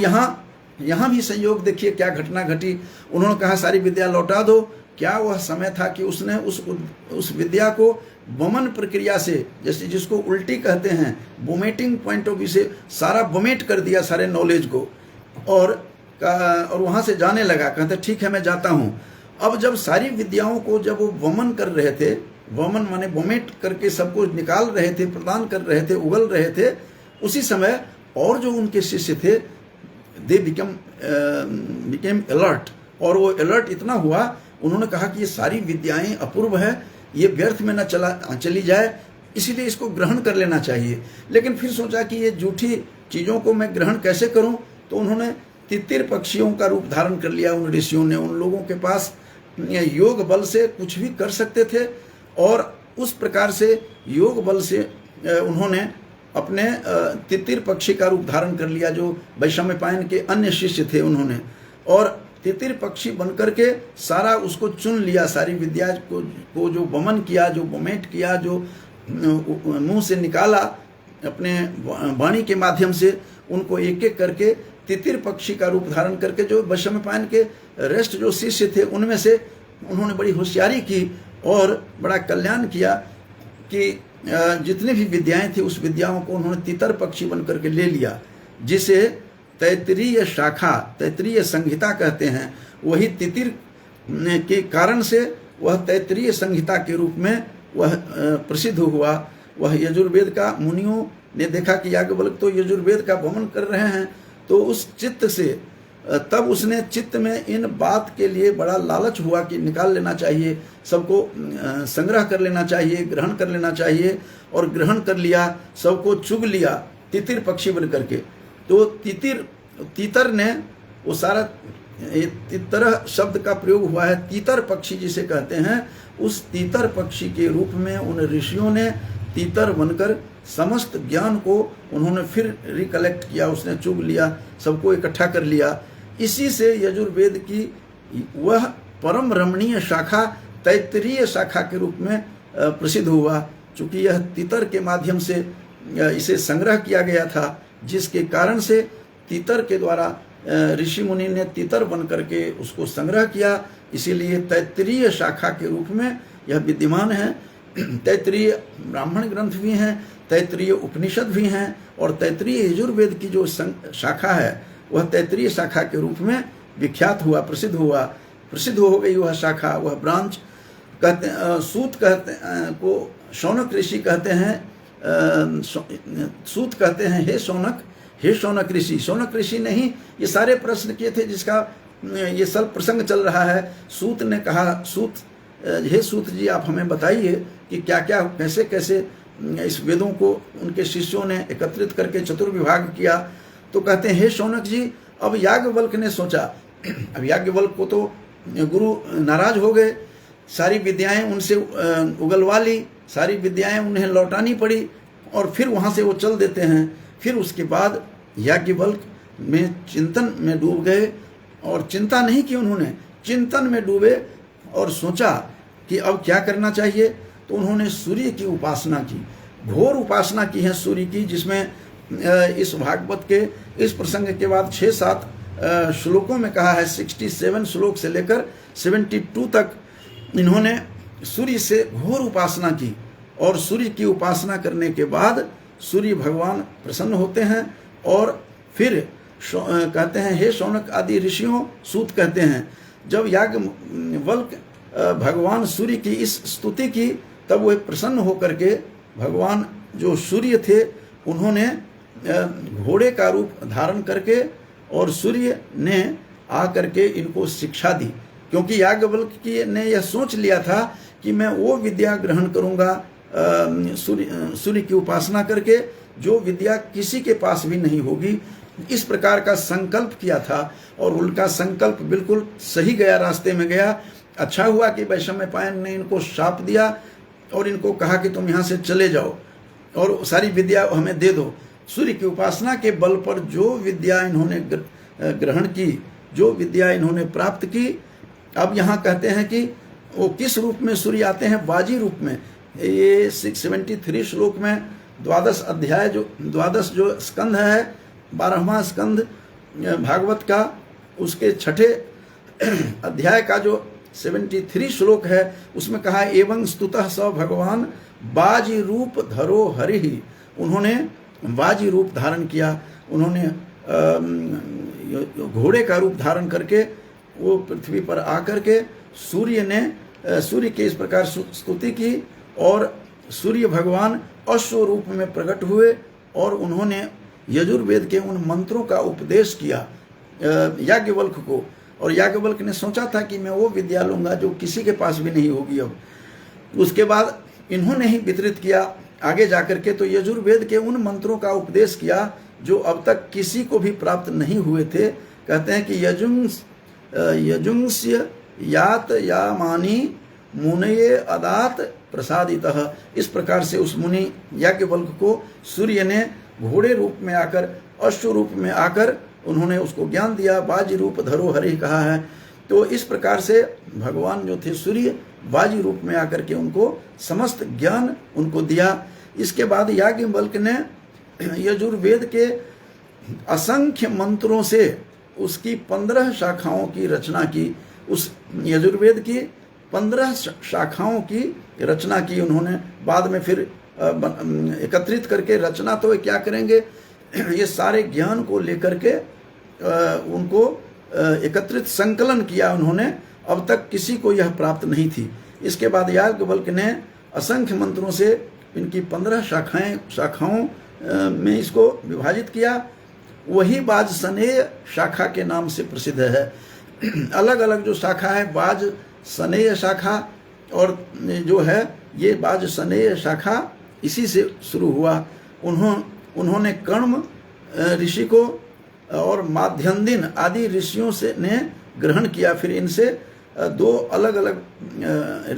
यहाँ भी संयोग देखिए क्या घटना घटी। उन्होंने कहा सारी विद्या लौटा दो। क्या वह समय था कि उसने उस विद्या को वमन प्रक्रिया से, जैसे जिसको उल्टी कहते हैं, वोमेटिंग पॉइंट ऑफ व्यू से सारा वोमेट कर दिया सारे नॉलेज को, और वहाँ से जाने लगा। कहते ठीक है मैं जाता हूँ। अब जब सारी विद्याओं को जब वो वमन कर रहे थे, वमन माने वोमेट करके सबको निकाल रहे थे, प्रदान कर रहे थे, उगल रहे थे, उसी समय और जो उनके शिष्य थे दे बिकेम अलर्ट, और वो अलर्ट इतना हुआ, उन्होंने कहा कि ये सारी विद्याएं अपूर्व है, ये व्यर्थ में न चली जाए, इसीलिए इसको ग्रहण कर लेना चाहिए। लेकिन फिर सोचा कि ये झूठी चीज़ों को मैं ग्रहण कैसे करूं, तो उन्होंने तितिर पक्षियों का रूप धारण कर लिया। उन ऋषियों ने, उन लोगों के पास योग बल से कुछ भी कर सकते थे, और उस प्रकार से योग बल से उन्होंने अपने तितिर पक्षी का रूप धारण कर लिया, जो वैशम्यपायन के अन्य शिष्य थे उन्होंने, और तितिर पक्षी बनकर के सारा उसको चुन लिया, सारी विद्या को जो वमन किया, जो वोमेट किया, जो मुंह से निकाला अपने वाणी के माध्यम से, उनको एक एक करके तितिर पक्षी का रूप धारण करके जो वैशम्यपायन के रेस्ट जो शिष्य थे उनमें से उन्होंने बड़ी होशियारी की और बड़ा कल्याण किया कि जितनी भी विद्याएं थी उस विद्याओं को उन्होंने तितर पक्षी बन करके ले लिया, जिसे तैतरीय शाखा, तैतरीय संहिता कहते हैं। वही तितिर के कारण से वह तैत्तिरीय संहिता के रूप में वह प्रसिद्ध हुआ। वह यजुर्वेद का, मुनियों ने देखा कि याज्ञवल्क्य तो यजुर्वेद का भ्रमण कर रहे हैं, तो उस चित्त से तब उसने चित्त में इन बात के लिए बड़ा लालच हुआ कि निकाल लेना चाहिए, सबको संग्रह कर लेना चाहिए, ग्रहण कर लेना चाहिए, और ग्रहण कर लिया, सबको चुग लिया तितिर पक्षी बन करके। तो तीतर ने वो सारा, तितर शब्द का प्रयोग हुआ है, तीतर पक्षी जिसे कहते हैं, उस तीतर पक्षी के रूप में उन ऋषियों ने तीतर बनकर समस्त ज्ञान को उन्होंने फिर रिकलेक्ट किया, उसने चुग लिया, सबको इकट्ठा कर लिया। इसी से यजुर्वेद की वह परम रमणीय शाखा तैत्तिरीय शाखा के रूप में प्रसिद्ध हुआ। चूँकि यह तीतर के माध्यम से इसे संग्रह किया गया था, जिसके कारण से तीतर के द्वारा ऋषि मुनि ने तीतर बन करके उसको संग्रह किया, इसीलिए तैत्तिरीय शाखा के रूप में यह विद्यमान है। तैत्तिरीय ब्राह्मण ग्रंथ भी हैं, तैत्तिरीय उपनिषद भी हैं, और तैत्तिरीय यजुर्वेद की जो शाखा है वह तैत्तिरीय शाखा के रूप में विख्यात हुआ, प्रसिद्ध हो गई वह शाखा, वह ब्रांच। कहते सूत कहते को शौनक ऋषि कहते हैं, सूत कहते हैं हे शौनक ऋषि। शौनक ऋषि ने ही ये सारे प्रश्न किए थे जिसका ये सब प्रसंग चल रहा है। सूत ने कहा, हे सूत जी आप हमें बताइए कि क्या क्या कैसे कैसे इस वेदों को उनके शिष्यों ने एकत्रित करके चतुर्विभाग किया। तो कहते हैं हे शौनक जी, अब याज्ञवल्क्य ने सोचा, अब याज्ञवल्क्य को तो गुरु नाराज हो गए, सारी विद्याएं उनसे उगलवा ली, सारी विद्याएं उन्हें लौटानी पड़ी, और फिर वहाँ से वो चल देते हैं। फिर उसके बाद याज्ञवल्क्य में चिंतन में डूब गए, और चिंता नहीं की उन्होंने, चिंतन में डूबे और सोचा कि अब क्या करना चाहिए। तो उन्होंने सूर्य की उपासना की, घोर उपासना की है सूर्य की, जिसमें इस भागवत के इस प्रसंग के बाद 6-7 श्लोकों में कहा है, 67 श्लोक से लेकर 72 तक इन्होंने सूर्य से घोर उपासना की। और सूर्य की उपासना करने के बाद सूर्य भगवान प्रसन्न होते हैं, और फिर कहते हैं हे शौनक आदि ऋषियों, सूत कहते हैं, जब याज्ञवल्क्य भगवान सूर्य की इस स्तुति की, तब वे प्रसन्न होकर के भगवान जो सूर्य थे उन्होंने घोड़े का रूप धारण करके, और सूर्य ने आकर के इनको शिक्षा दी। क्योंकि याज्ञवल्क्य ने यह सोच लिया था कि मैं वो विद्या ग्रहण करूँगा सूर्य की उपासना करके जो विद्या किसी के पास भी नहीं होगी, इस प्रकार का संकल्प किया था। और उनका संकल्प बिल्कुल सही गया, रास्ते में गया। अच्छा हुआ कि वैशम्पायन ने इनको शाप दिया और इनको कहा कि तुम यहाँ से चले जाओ और सारी विद्या हमें दे दो। सूर्य की उपासना के बल पर जो विद्या इन्होंने ग्रहण की, जो विद्या इन्होंने प्राप्त की, अब यहाँ कहते हैं कि वो किस रूप में सूर्य आते हैं, बाजी रूप में। ये 673 श्लोक में 12 अध्याय द्वादश जो स्कंध है, 12वां स्कंध भागवत का, उसके 6ठे अध्याय का जो 73 श्लोक है, उसमें कहा एवं स्तुतः स भगवान बाजी रूप धरो हरि। उन्होंने बाजी रूप धारण किया, उन्होंने घोड़े का रूप धारण करके वो पृथ्वी पर आकर के सूर्य के इस प्रकार स्तुति की, और सूर्य भगवान अश्व रूप में प्रकट हुए और उन्होंने यजुर्वेद के उन मंत्रों का उपदेश किया याज्ञवल्क्य को। और याज्ञवल्क्य ने सोचा था कि मैं वो विद्या लूंगा जो किसी के पास भी नहीं होगी। अब उसके बाद इन्होंने ही वितरित किया आगे जाकर के, तो यजुर्वेद के उन मंत्रों का उपदेश किया जो अब तक किसी को भी प्राप्त नहीं हुए थे। कहते हैं कि यजुंस्य यात यामानी मुनये अदात प्रसादितः। इस प्रकार से उस मुनि याज्ञवल्क्य को सूर्य ने घोड़े रूप में आकर, अश्व रूप में आकर उन्होंने उसको ज्ञान दिया। बाजी रूप धरो हरि कहा है। तो इस प्रकार से भगवान जो थे सूर्य बाजी रूप में आकर के उनको समस्त ज्ञान उनको दिया। इसके बाद याज्ञवल्क्य ने यजुर्वेद के असंख्य मंत्रों से उसकी 15 शाखाओं की रचना की। उस यजुर्वेद की 15 शाखाओं की रचना की उन्होंने। बाद में फिर एकत्रित करके, रचना तो क्या करेंगे, ये सारे ज्ञान को लेकर के उनको एकत्रित संकलन किया उन्होंने। अब तक किसी को यह प्राप्त नहीं थी। इसके बाद याज्ञवल्क्य ने असंख्य मंत्रों से इनकी 15 शाखाओं में इसको विभाजित किया। वही वाजसनेय शाखा के नाम से प्रसिद्ध है। अलग अलग जो शाखा है, वाजसनेय शाखा और जो है ये वाजसनेय शाखा इसी से शुरू हुआ। उन्होंने कण्व ऋषि को और माध्यन्दिन आदि ऋषियों से ने ग्रहण किया। फिर इनसे 2 अलग अलग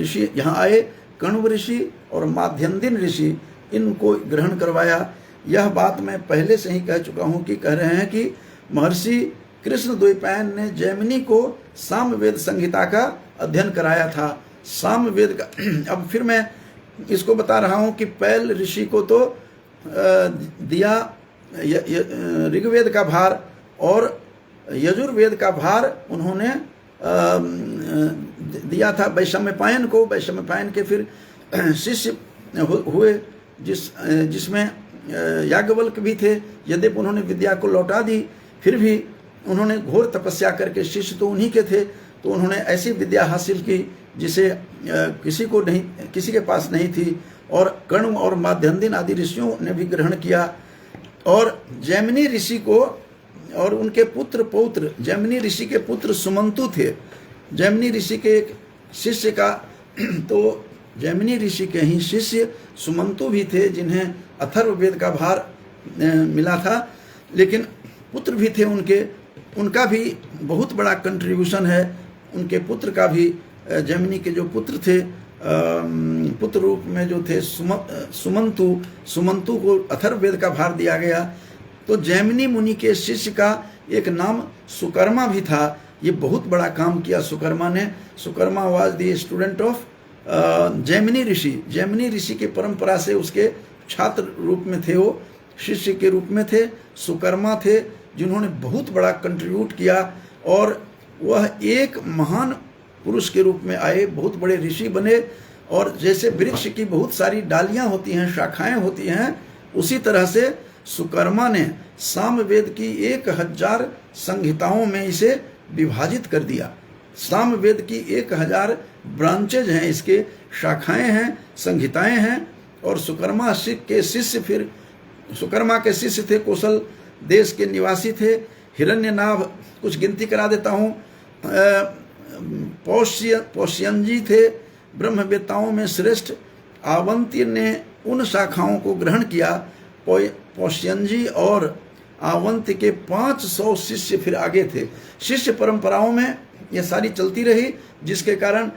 ऋषि यहाँ आए, कण्व ऋषि और माध्यन्दिन ऋषि, इनको ग्रहण करवाया। यह बात मैं पहले से ही कह चुका हूँ कि कह रहे हैं कि महर्षि कृष्णद्वैपायन ने जैमिनी को सामवेद संहिता का अध्ययन कराया था। सामवेद का अब फिर मैं इसको बता रहा हूँ कि पैल ऋषि को तो दिया ऋग्वेद का भार और यजुर्वेद का भार उन्होंने दिया था वैशम्पायन को। वैशम्पायन के फिर शिष्य हुए जिसमें याज्ञवल्क्य भी थे। यद्यपि उन्होंने विद्या को लौटा दी, फिर भी उन्होंने घोर तपस्या करके, शिष्य तो उन्हीं के थे, तो उन्होंने ऐसी विद्या हासिल की जिसे किसी के पास नहीं थी। और कण्व और माध्यन्दिन आदि ऋषियों ने भी ग्रहण किया। और जैमिनी ऋषि को और उनके पुत्र पौत्र, जैमिनी ऋषि के पुत्र सुमंतु थे। जैमिनी ऋषि के एक शिष्य का तो जैमिनी ऋषि के ही शिष्य सुमंतु भी थे, जिन्हें अथर्ववेद का भार मिला था, लेकिन पुत्र भी थे उनका भी बहुत बड़ा कंट्रीब्यूशन है। उनके पुत्र का भी, जैमिनी के जो पुत्र थे, पुत्र रूप में जो थे सुमंतु को अथर्ववेद का भार दिया गया। तो जैमिनी मुनि के शिष्य का एक नाम सुकर्मा भी था। ये बहुत बड़ा काम किया सुकर्मा ने। Sukarma was the student of Jaimini Rishi. Jaimini Rishi की परंपरा से उसके छात्र रूप में थे, वो शिष्य के रूप में थे। सुकर्मा थे जिन्होंने बहुत बड़ा कंट्रीब्यूट किया और वह एक महान पुरुष के रूप में आए, बहुत बड़े ऋषि बने। और जैसे वृक्ष की बहुत सारी डालियां होती हैं, शाखाएं होती हैं, उसी तरह से सुकर्मा ने सामवेद की 1000 संहिताओं में इसे विभाजित कर दिया। सामवेद की 1000 ब्रांचेज हैं, इसके शाखाएं हैं, संहिताएं हैं। और सुकर्मा के शिष्य फिर सुकर्मा के शिष्य थे, कौशल देश के निवासी थे। हिरण्यनाभ, कुछ गिनती करा देता हूँ, पौष्यंजी थे, ब्रह्मवेत्ताओं में श्रेष्ठ। आवंती ने उन शाखाओं को ग्रहण किया। पौष्यंजी और आवंती के 500 शिष्य फिर आगे थे। शिष्य परंपराओं में यह सारी चलती रही, जिसके कारण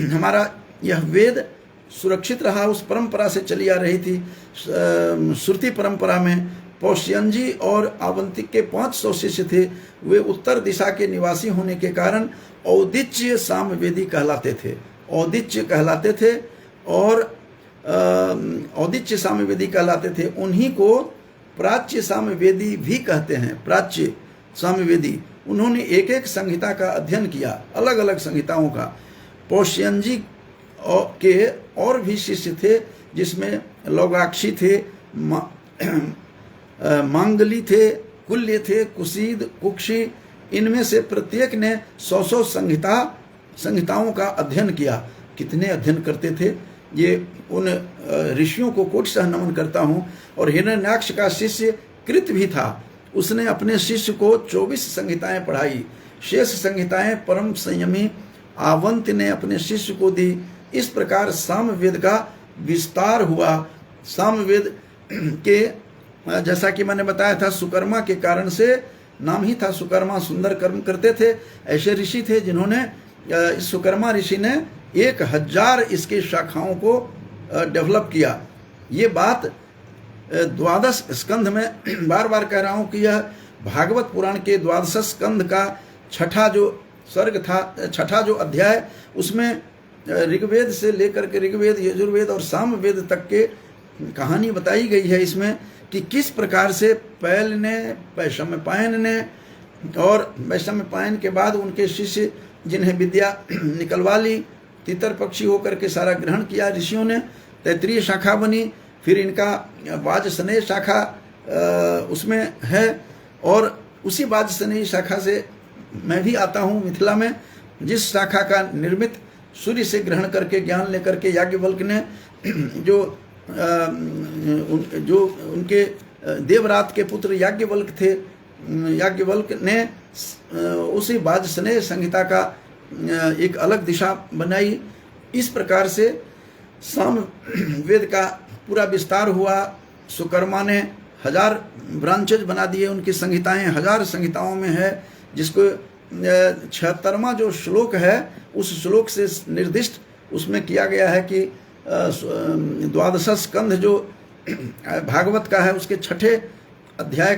हमारा यह वेद सुरक्षित रहा। उस परंपरा से चली आ रही थी। श्रुति परंपरा में पौष्यंजी और आवंतिक के 500 शिष्य थे। वे उत्तर दिशा के निवासी होने के कारण औदिच्य सामवेदी कहलाते थे। औदिच्य कहलाते थे और औदिच्य सामवेदी कहलाते थे। उन्हीं को प्राच्य सामवेदी भी कहते हैं। प्राच्य सामवेदी, उन्होंने एक एक संहिता का अध्ययन किया, अलग अलग संहिताओं का। पौष्यंजी के और भी शिष्य थे, जिसमें लौगाक्षी थे, मांगली थे, कुल्य थे, कुशीद, कुक्षी। इनमें से प्रत्येक ने 100 संहिताओं का अध्ययन किया। कितने अध्ययन करते थे ये, उन ऋषियों को कोटिशः नमन करता हूँ। और हिरण्याक्ष का शिष्य कृत भी था। उसने अपने शिष्य को 24 संहिताएं पढ़ाई। शेष संहिताएं परम संयमी आवंत ने अपने शिष्य को दी। इस प्रकार सामवेद का विस्तार हुआ। सामवेद के, जैसा कि मैंने बताया था, सुकर्मा के कारण से नाम ही था। सुकर्मा सुंदर कर्म करते थे। ऐसे ऋषि थे जिन्होंने, सुकर्मा ऋषि ने 1000 इसके शाखाओं को डेवलप किया। ये बात 12 स्कंध में बार बार कह रहा हूं कि यह भागवत पुराण के 12 स्कंध का छठा जो सर्ग था, छठा जो अध्याय, उसमें ऋग्वेद से लेकर के ऋग्वेद, यजुर्वेद और सामवेद तक के कहानी बताई गई है इसमें, कि किस प्रकार से पैल ने, वैशम्पायन ने, और वैशम्पायन के बाद उनके शिष्य जिन्हें विद्या निकलवा ली, तितर पक्षी होकर के सारा ग्रहण किया ऋषियों ने, तैत्रीय शाखा बनी। फिर इनका वाजसनेय शाखा उसमें है। और उसी वाजसनेय शाखा से मैं भी आता हूँ मिथिला में, जिस शाखा का निर्मित सूर्य से ग्रहण करके ज्ञान लेकर के याज्ञवल्क्य ने जो उनके देवरात के पुत्र याज्ञवल्क्य थे, याज्ञवल्क्य ने उसी वाजस्नेय संहिता का एक अलग दिशा बनाई। इस प्रकार से साम वेद का पूरा विस्तार हुआ। सुकर्मा ने 1000 ब्रांचेज बना दिए, उनकी संहिताएं 1000 संहिताओं में है, जिसको 76वां जो श्लोक है उस श्लोक से निर्दिष्ट उसमें किया गया है कि 12 स्कंध जो भागवत का है उसके 6ठे अध्याय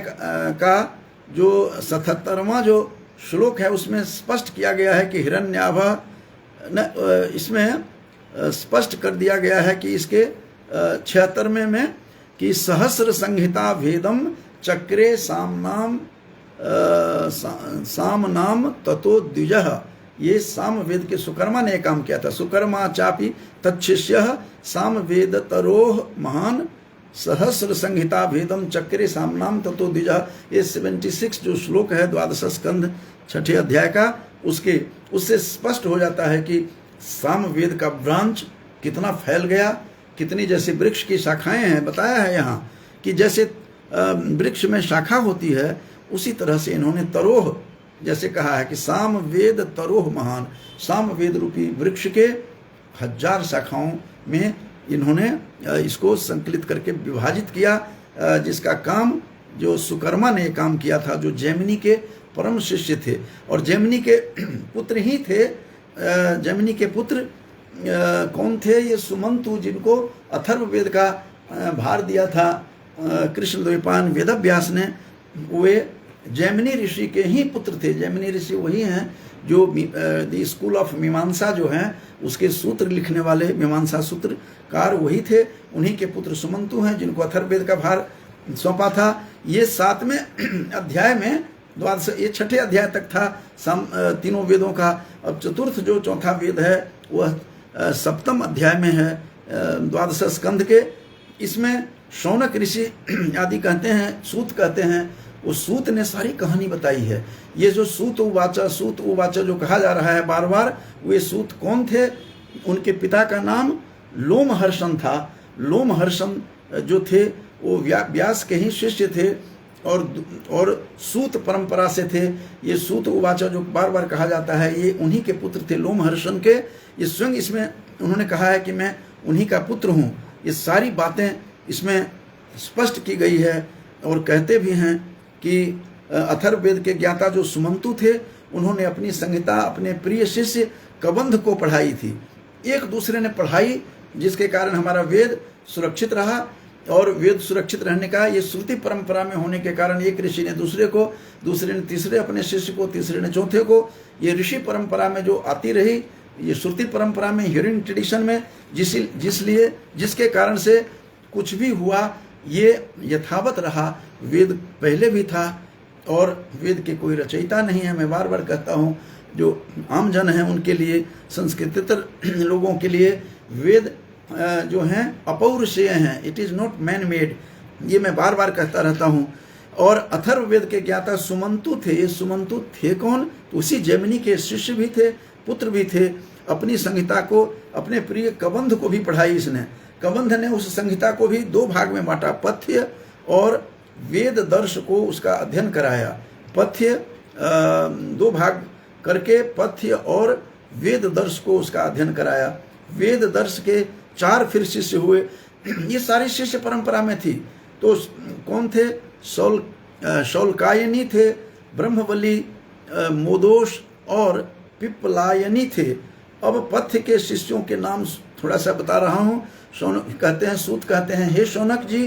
का जो 77वां जो श्लोक है उसमें स्पष्ट किया गया है कि हिरण्याभ, इसमें स्पष्ट कर दिया गया है कि इसके 76वें में कि सहस्र संहिता भेदम चक्रे साम नाम ततो द्विजः। ये साम वेद के सुकर्मा ने काम किया था। सुकर्मा चापि तच्छिष्य साम वेद तरोह महान सहस्र संहिता भेदम चक्रे साम नाम ततो द्विजः। ये 76 जो श्लोक है 12 स्कंध 6ठे अध्याय का, उससे स्पष्ट हो जाता है कि साम वेद का ब्रांच कितना फैल गया, कितनी जैसे वृक्ष की शाखाएं हैं। बताया है यहाँ कि जैसे वृक्ष में शाखा होती है उसी तरह से इन्होंने तरोह जैसे कहा है कि साम वेद तरोह महान। साम वेद रूपी वृक्ष के 1000 शाखाओं में इन्होंने इसको संकलित करके विभाजित किया, जिसका काम जो सुकर्मा ने काम किया था, जो जैमिनी के परम शिष्य थे और जैमिनी के पुत्र ही थे। जैमिनी के पुत्र कौन थे? ये सुमंतु, जिनको अथर्व वेद का भार दिया था कृष्ण द्वैपायन वेदव्यास ने, वे जैमिनी ऋषि के ही पुत्र थे। जैमिनी ऋषि वही हैं जो द स्कूल ऑफ मीमांसा जो हैं उसके सूत्र लिखने वाले मीमांसा सूत्रकार वही थे। उन्हीं के पुत्र सुमंतु हैं जिनको अथर्ववेद का भार सौंपा था। ये 7वें अध्याय में द्वादश, ये 6ठे अध्याय तक था तीनों वेदों का। अब चतुर्थ जो चौथा वेद है वह 7वें अध्याय में है 12 स्कंध के। इसमें शौनक ऋषि आदि कहते हैं, सूत कहते हैं, वो सूत ने सारी कहानी बताई है। ये जो सूत उवाचा जो कहा जा रहा है बार बार, वे सूत कौन थे? उनके पिता का नाम लोमहर्षण था। लोमहर्षण जो थे वो व्यास के ही शिष्य थे और सूत परंपरा से थे। ये सूत उवाचा जो बार बार कहा जाता है ये उन्हीं के पुत्र थे लोमहर्षण के। ये स्वयं इसमें उन्होंने कहा है कि मैं उन्हीं का पुत्र हूँ। ये सारी बातें इसमें स्पष्ट की गई है और कहते भी हैं कि अथर्ववेद के ज्ञाता जो सुमंतु थे उन्होंने अपनी संहिता अपने प्रिय शिष्य कबंध को पढ़ाई थी। एक दूसरे ने पढ़ाई, जिसके कारण हमारा वेद सुरक्षित रहा। और वेद सुरक्षित रहने का ये श्रुति परंपरा में होने के कारण एक ऋषि ने दूसरे को, दूसरे ने तीसरे अपने शिष्य को, तीसरे ने चौथे को। ये ऋषि परंपरा में जो आती रही, ये श्रुति परंपरा में, हियरिंग ट्रेडिशन में, जिसके कारण से कुछ भी हुआ ये यथावत रहा। वेद पहले भी था और वेद के कोई रचयिता नहीं है। मैं बार बार कहता हूँ, जो आम जन हैं उनके लिए, संस्कृतेतर लोगों के लिए वेद जो हैं अपौरुषेय हैं। It is not man made, ये मैं बार बार कहता रहता हूँ। और अथर्ववेद के ज्ञाता सुमंतु थे। ये सुमंतु थे कौन? तो उसी जैमिनी के शिष्य भी थे, पुत्र भी थे। अपनी संहिता को, अपने प्रिय कबंध को भी पढ़ाई इसने। कबंध ने उस संहिता को भी 2 भाग में बांटा, पथ्य और वेद दर्श को उसका अध्ययन कराया। पथ्य 2 भाग करके पथ्य और वेद दर्श को उसका अध्ययन कराया। वेद दर्श के 4 फिर शिष्य हुए। ये सारी शिष्य परंपरा में थी। तो कौन थे? शौलकायनी थे, ब्रह्मवली, मोदोष और पिप्पलायनी थे। अब पथ्य के शिष्यों के नाम थोड़ा सा बता रहा हूँ। शौनक कहते हैं, सूत कहते हैं, हे शौनक जी।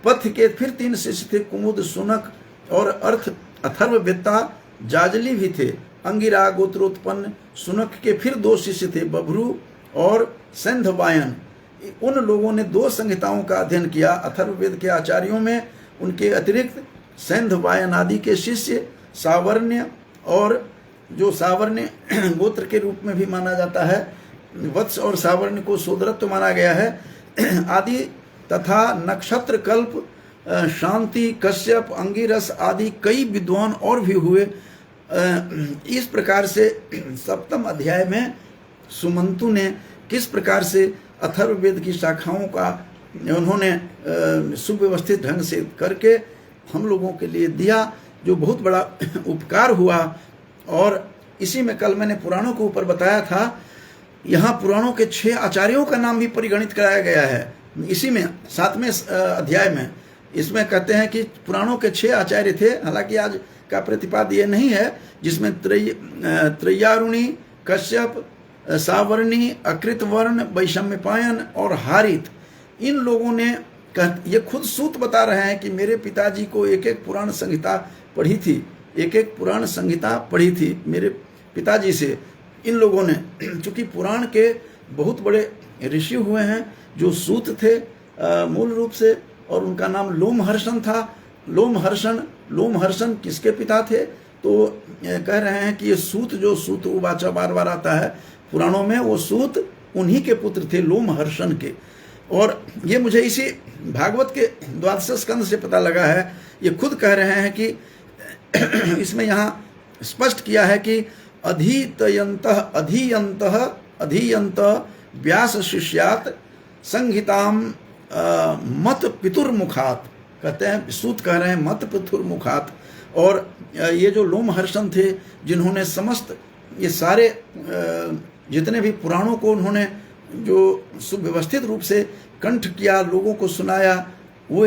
पथ्य के फिर 3 शिष्य थे, कुमुद, सुनक और अर्थ अथर्ववेत्ता जाजली भी थे। अंगिरा गोत्रोत्पन्न सुनक के फिर 2 शिष्य थे, बभ्रू और सैंधवायन। उन लोगों ने 2 संहिताओं का अध्ययन किया। अथर्ववेद के आचार्यों में उनके अतिरिक्त सैंधवायन आदि के शिष्य सावर्ण्य, और जो सावर्ण्य गोत्र के रूप में भी माना जाता है, वत्स और सावर्ण्य को शूद्रत्व माना गया है, आदि तथा नक्षत्र कल्प, शांति, कश्यप, अंगिरस आदि कई विद्वान और भी हुए। इस प्रकार से 7वें अध्याय में सुमंतु ने किस प्रकार से अथर्ववेद की शाखाओं का उन्होंने सुव्यवस्थित ढंग से करके हम लोगों के लिए दिया, जो बहुत बड़ा उपकार हुआ। और इसी में कल मैंने पुराणों के ऊपर बताया था, यहाँ पुराणों के 6 आचार्यों का नाम भी परिगणित कराया गया है। इसी में 7वें अध्याय में इसमें कहते हैं कि पुराणों के 6 आचार्य थे। हालांकि आज का प्रतिपाद ये नहीं है, जिसमें त्रय्यारुणी, कश्यप, सावर्णी, अकृतवर्ण, वैषम्यपायन और हारित, इन लोगों ने ये खुद सूत बता रहे हैं कि मेरे पिताजी को एक एक पुराण संहिता पढ़ी थी, एक एक पुराण संहिता पढ़ी थी मेरे पिताजी से इन लोगों ने। चूंकि पुराण के बहुत बड़े ऋषि हुए हैं जो सूत थे मूल रूप से, और उनका नाम लोमहर्षण था। लोमहर्षण किसके पिता थे? तो कह रहे हैं कि ये सूत, जो सूत उवाचा बार बार आता है पुराणों में, वो सूत उन्हीं के पुत्र थे, लोमहर्षण के। और ये मुझे इसी भागवत के 12 स्कंद से पता लगा है। ये खुद कह रहे हैं कि इसमें यहाँ स्पष्ट किया है कि अधीयंत व्यास शिष्यात संहिताम मत पितुर्मुखात, कहते हैं सूत कह रहे हैं मत पितुर्मुखात। और ये जो लोमहर्षण थे, जिन्होंने समस्त ये सारे जितने भी पुराणों को उन्होंने जो सुव्यवस्थित रूप से कंठ किया, लोगों को सुनाया, वो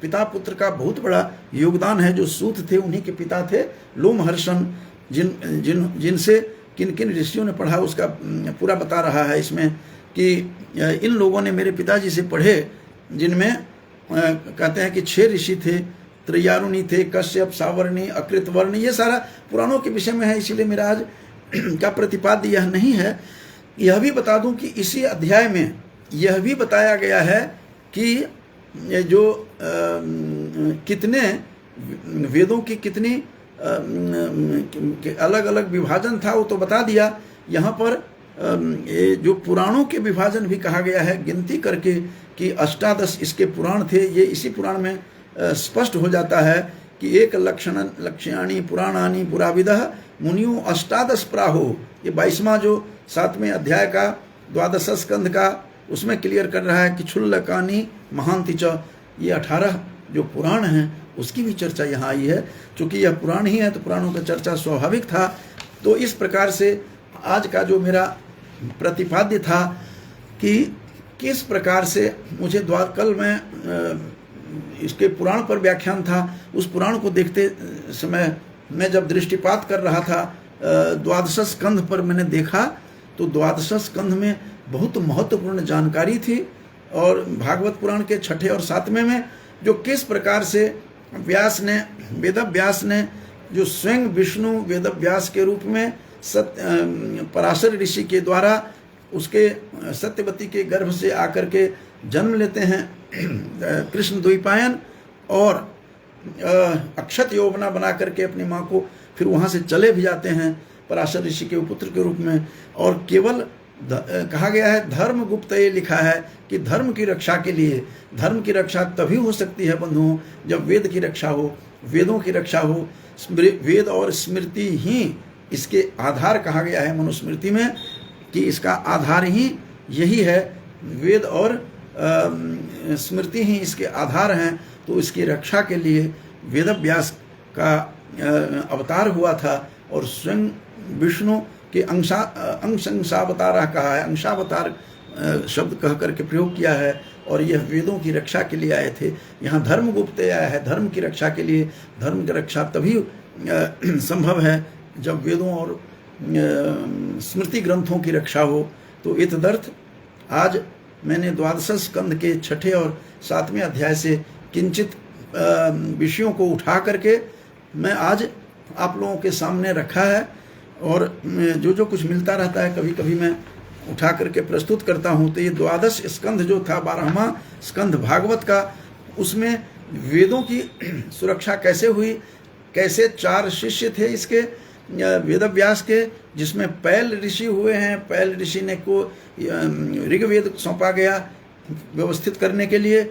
पिता पुत्र का बहुत बड़ा योगदान है। जो सूत थे उन्हीं के पिता थे लोमहर्षण, जिनसे किन किन ऋषियों ने पढ़ा उसका पूरा बता रहा है इसमें कि इन लोगों ने मेरे पिताजी से पढ़े, जिनमें कहते हैं कि 6 ऋषि थे, त्रय्यारुणी थे, कश्यप, सावर्णी, अकृतवर्ण। ये सारा पुराणों के विषय में है, इसीलिए मेरा आज का प्रतिपाद्य यह नहीं है। यह भी बता दूं कि इसी अध्याय में यह भी बताया गया है कि जो कितने वेदों की कितनी अलग अलग विभाजन था वो तो बता दिया। यहाँ पर जो पुराणों के विभाजन भी कहा गया है गिनती करके कि 18 इसके पुराण थे। ये इसी पुराण में स्पष्ट हो जाता है कि एक लक्ष्याणी पुराणानि पुराविदः मुनियो 18 प्राहो। ये 22वां जो 7वें अध्याय का 12 स्कंध का उसमें क्लियर कर रहा है कि क्षुल्लकानि महांति च, ये 18 जो पुराण हैं उसकी भी चर्चा यहाँ आई है। चूँकि यह पुराण ही है तो पुराणों का चर्चा स्वाभाविक था। तो इस प्रकार से आज का जो मेरा प्रतिपाद्य था कि किस प्रकार से मुझे कल मैं इसके पुराण पर व्याख्यान था, उस पुराण को देखते समय मैं जब दृष्टिपात कर रहा था 12 स्कंध पर, मैंने देखा तो 12 स्कंध में बहुत महत्वपूर्ण जानकारी थी। और भागवत पुराण के 6 और 7वें में जो किस प्रकार से वेदव्यास ने जो स्वयं विष्णु वेदव्यास के रूप में पराशर ऋषि के द्वारा उसके सत्यवती के गर्भ से आकर के जन्म लेते हैं कृष्ण द्वैपायन, और अक्षत यौवना बना करके अपनी माँ को फिर वहाँ से चले भी जाते हैं पराशर ऋषि के पुत्र के रूप में। और केवल कहा गया है धर्म गुप्त, ये लिखा है कि धर्म की रक्षा के लिए, धर्म की रक्षा तभी हो सकती है बंधुओं जब वेद की रक्षा हो, वेदों की रक्षा हो। वेद और स्मृति ही इसके आधार कहा गया है मनुस्मृति में कि इसका आधार ही यही है, वेद और स्मृति ही इसके आधार हैं। तो इसकी रक्षा के लिए वेदव्यास का अवतार हुआ था और स्वयं विष्णु के अंशावतार कहा है, अंशावतार शब्द कह करके प्रयोग किया है। और यह वेदों की रक्षा के लिए आए थे। यहाँ धर्मगुप्त आया है धर्म की रक्षा के लिए। धर्म की रक्षा तभी संभव है जब वेदों और स्मृति ग्रंथों की रक्षा हो। तो इतदर्थ आज मैंने 12 स्कंद के 6 और 7वें अध्याय से किंचित विषयों को उठा करके मैं आज आप लोगों के सामने रखा है। और जो जो कुछ मिलता रहता है कभी कभी मैं उठा करके प्रस्तुत करता हूँ। तो ये 12 स्कंद जो था 12वां स्कंद भागवत का, उसमें वेदों की सुरक्षा कैसे हुई, कैसे 4 शिष्य थे इसके वेदव्यास के, जिसमें पैल ऋषि हुए हैं। पैल ऋषि ने को ऋग्वेद सौंपा गया व्यवस्थित करने के लिए,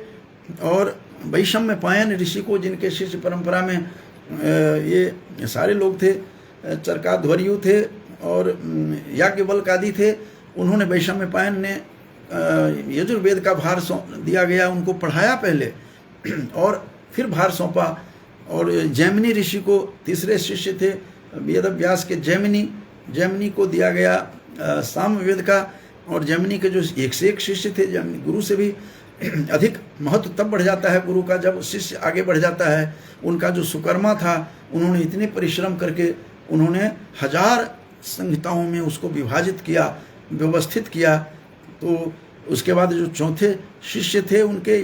और वैषम्यपायन ऋषि को, जिनके शिष्य परंपरा में ये सारे लोग थे, चरकाध्वर्यु थे और याज्ञवल्क आदि थे, उन्होंने वैशम्य पायन ने यजुर्वेद का भार दिया गया, उनको पढ़ाया पहले और फिर भार सौंपा। और जैमिनी ऋषि को तीसरे शिष्य थे वेदव्यास के, जैमिनी को दिया गया सामवेद का। और जैमिनी के जो एक से एक शिष्य थे, गुरु से भी अधिक महत्व तब बढ़ जाता है गुरु का जब शिष्य आगे बढ़ जाता है। उनका जो सुकर्मा था, उन्होंने इतने परिश्रम करके उन्होंने 1000 संहिताओं में उसको विभाजित किया, व्यवस्थित किया। तो उसके बाद जो चौथे शिष्य थे उनके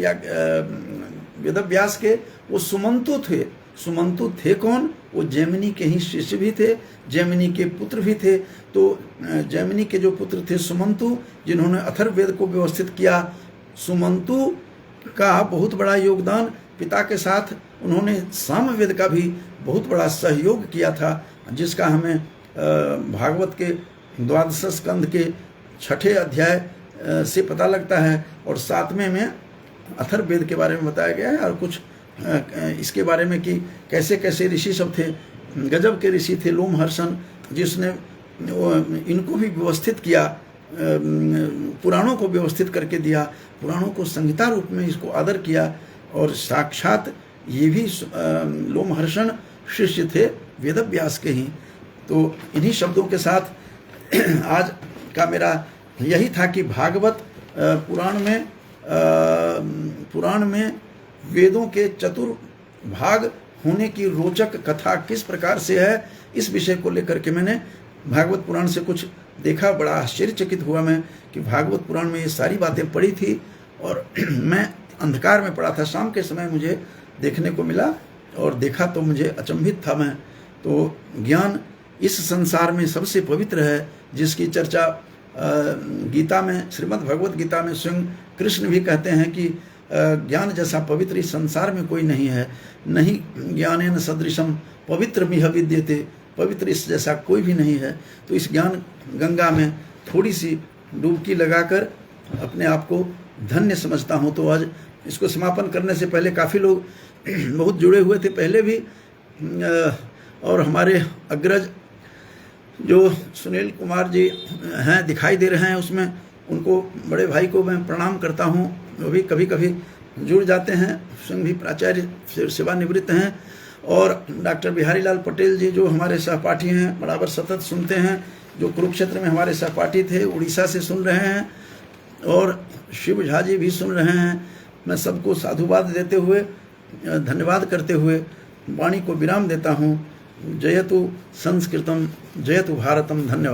वेदव्यास के, वो सुमंतु थे। सुमंतु थे कौन? वो जैमिनी के ही शिष्य भी थे, जैमिनी के पुत्र भी थे। तो जैमिनी के जो पुत्र थे सुमंतु, जिन्होंने अथर्ववेद को व्यवस्थित किया, सुमंतु का बहुत बड़ा योगदान, पिता के साथ उन्होंने सामवेद का भी बहुत बड़ा सहयोग किया था, जिसका हमें भागवत के 12 स्कंध के 6ठे अध्याय से पता लगता है। और 7वें में अथर्ववेद के बारे में बताया गया है, और कुछ इसके बारे में कि कैसे कैसे ऋषि सब थे। गजब के ऋषि थे लोमहर्षण, जिसने इनको भी व्यवस्थित किया, पुराणों को व्यवस्थित करके दिया, पुराणों को संहिता रूप में इसको आदर किया। और साक्षात ये भी लोमहर्षण शिष्य थे वेदव्यास के ही। तो इन्हीं शब्दों के साथ आज का मेरा यही था कि भागवत पुराण में वेदों के चतुर भाग होने की रोचक कथा किस प्रकार से है, इस विषय को लेकर के मैंने भागवत पुराण से कुछ देखा। बड़ा आश्चर्यचकित हुआ मैं कि भागवत पुराण में ये सारी बातें पढ़ी थी और मैं अंधकार में पड़ा था। शाम के समय मुझे देखने को मिला और देखा तो मुझे अचंभित था मैं। तो ज्ञान इस संसार में सबसे पवित्र है, जिसकी चर्चा गीता में, श्रीमद् भगवत गीता में स्वयं कृष्ण भी कहते हैं कि ज्ञान जैसा पवित्र इस संसार में कोई नहीं है, नहीं ज्ञानेन सदृशम पवित्र मिह विद्यते, पवित्र इस जैसा कोई भी नहीं है। तो इस ज्ञान गंगा में थोड़ी सी डुबकी लगाकर अपने आप को धन्य समझता हूँ। तो आज इसको समापन करने से पहले काफ़ी लोग बहुत जुड़े हुए थे पहले भी, और हमारे अग्रज जो सुनील कुमार जी हैं दिखाई दे रहे हैं उसमें, उनको बड़े भाई को मैं प्रणाम करता हूँ। वो भी कभी कभी जुड़ जाते हैं, स्वयं भी प्राचार्य सेवानिवृत्त हैं। और डॉक्टर बिहारी लाल पटेल जी जो हमारे सहपाठी हैं, बराबर सतत सुनते हैं, जो कुरुक्षेत्र में हमारे सहपाठी थे, उड़ीसा से सुन रहे हैं। और शिव झा जी भी सुन रहे हैं। मैं सबको साधुवाद देते हुए, धन्यवाद करते हुए वाणी को विराम देता हूँ। जयतु संस्कृतम, जयतु भारतम। धन्यवाद।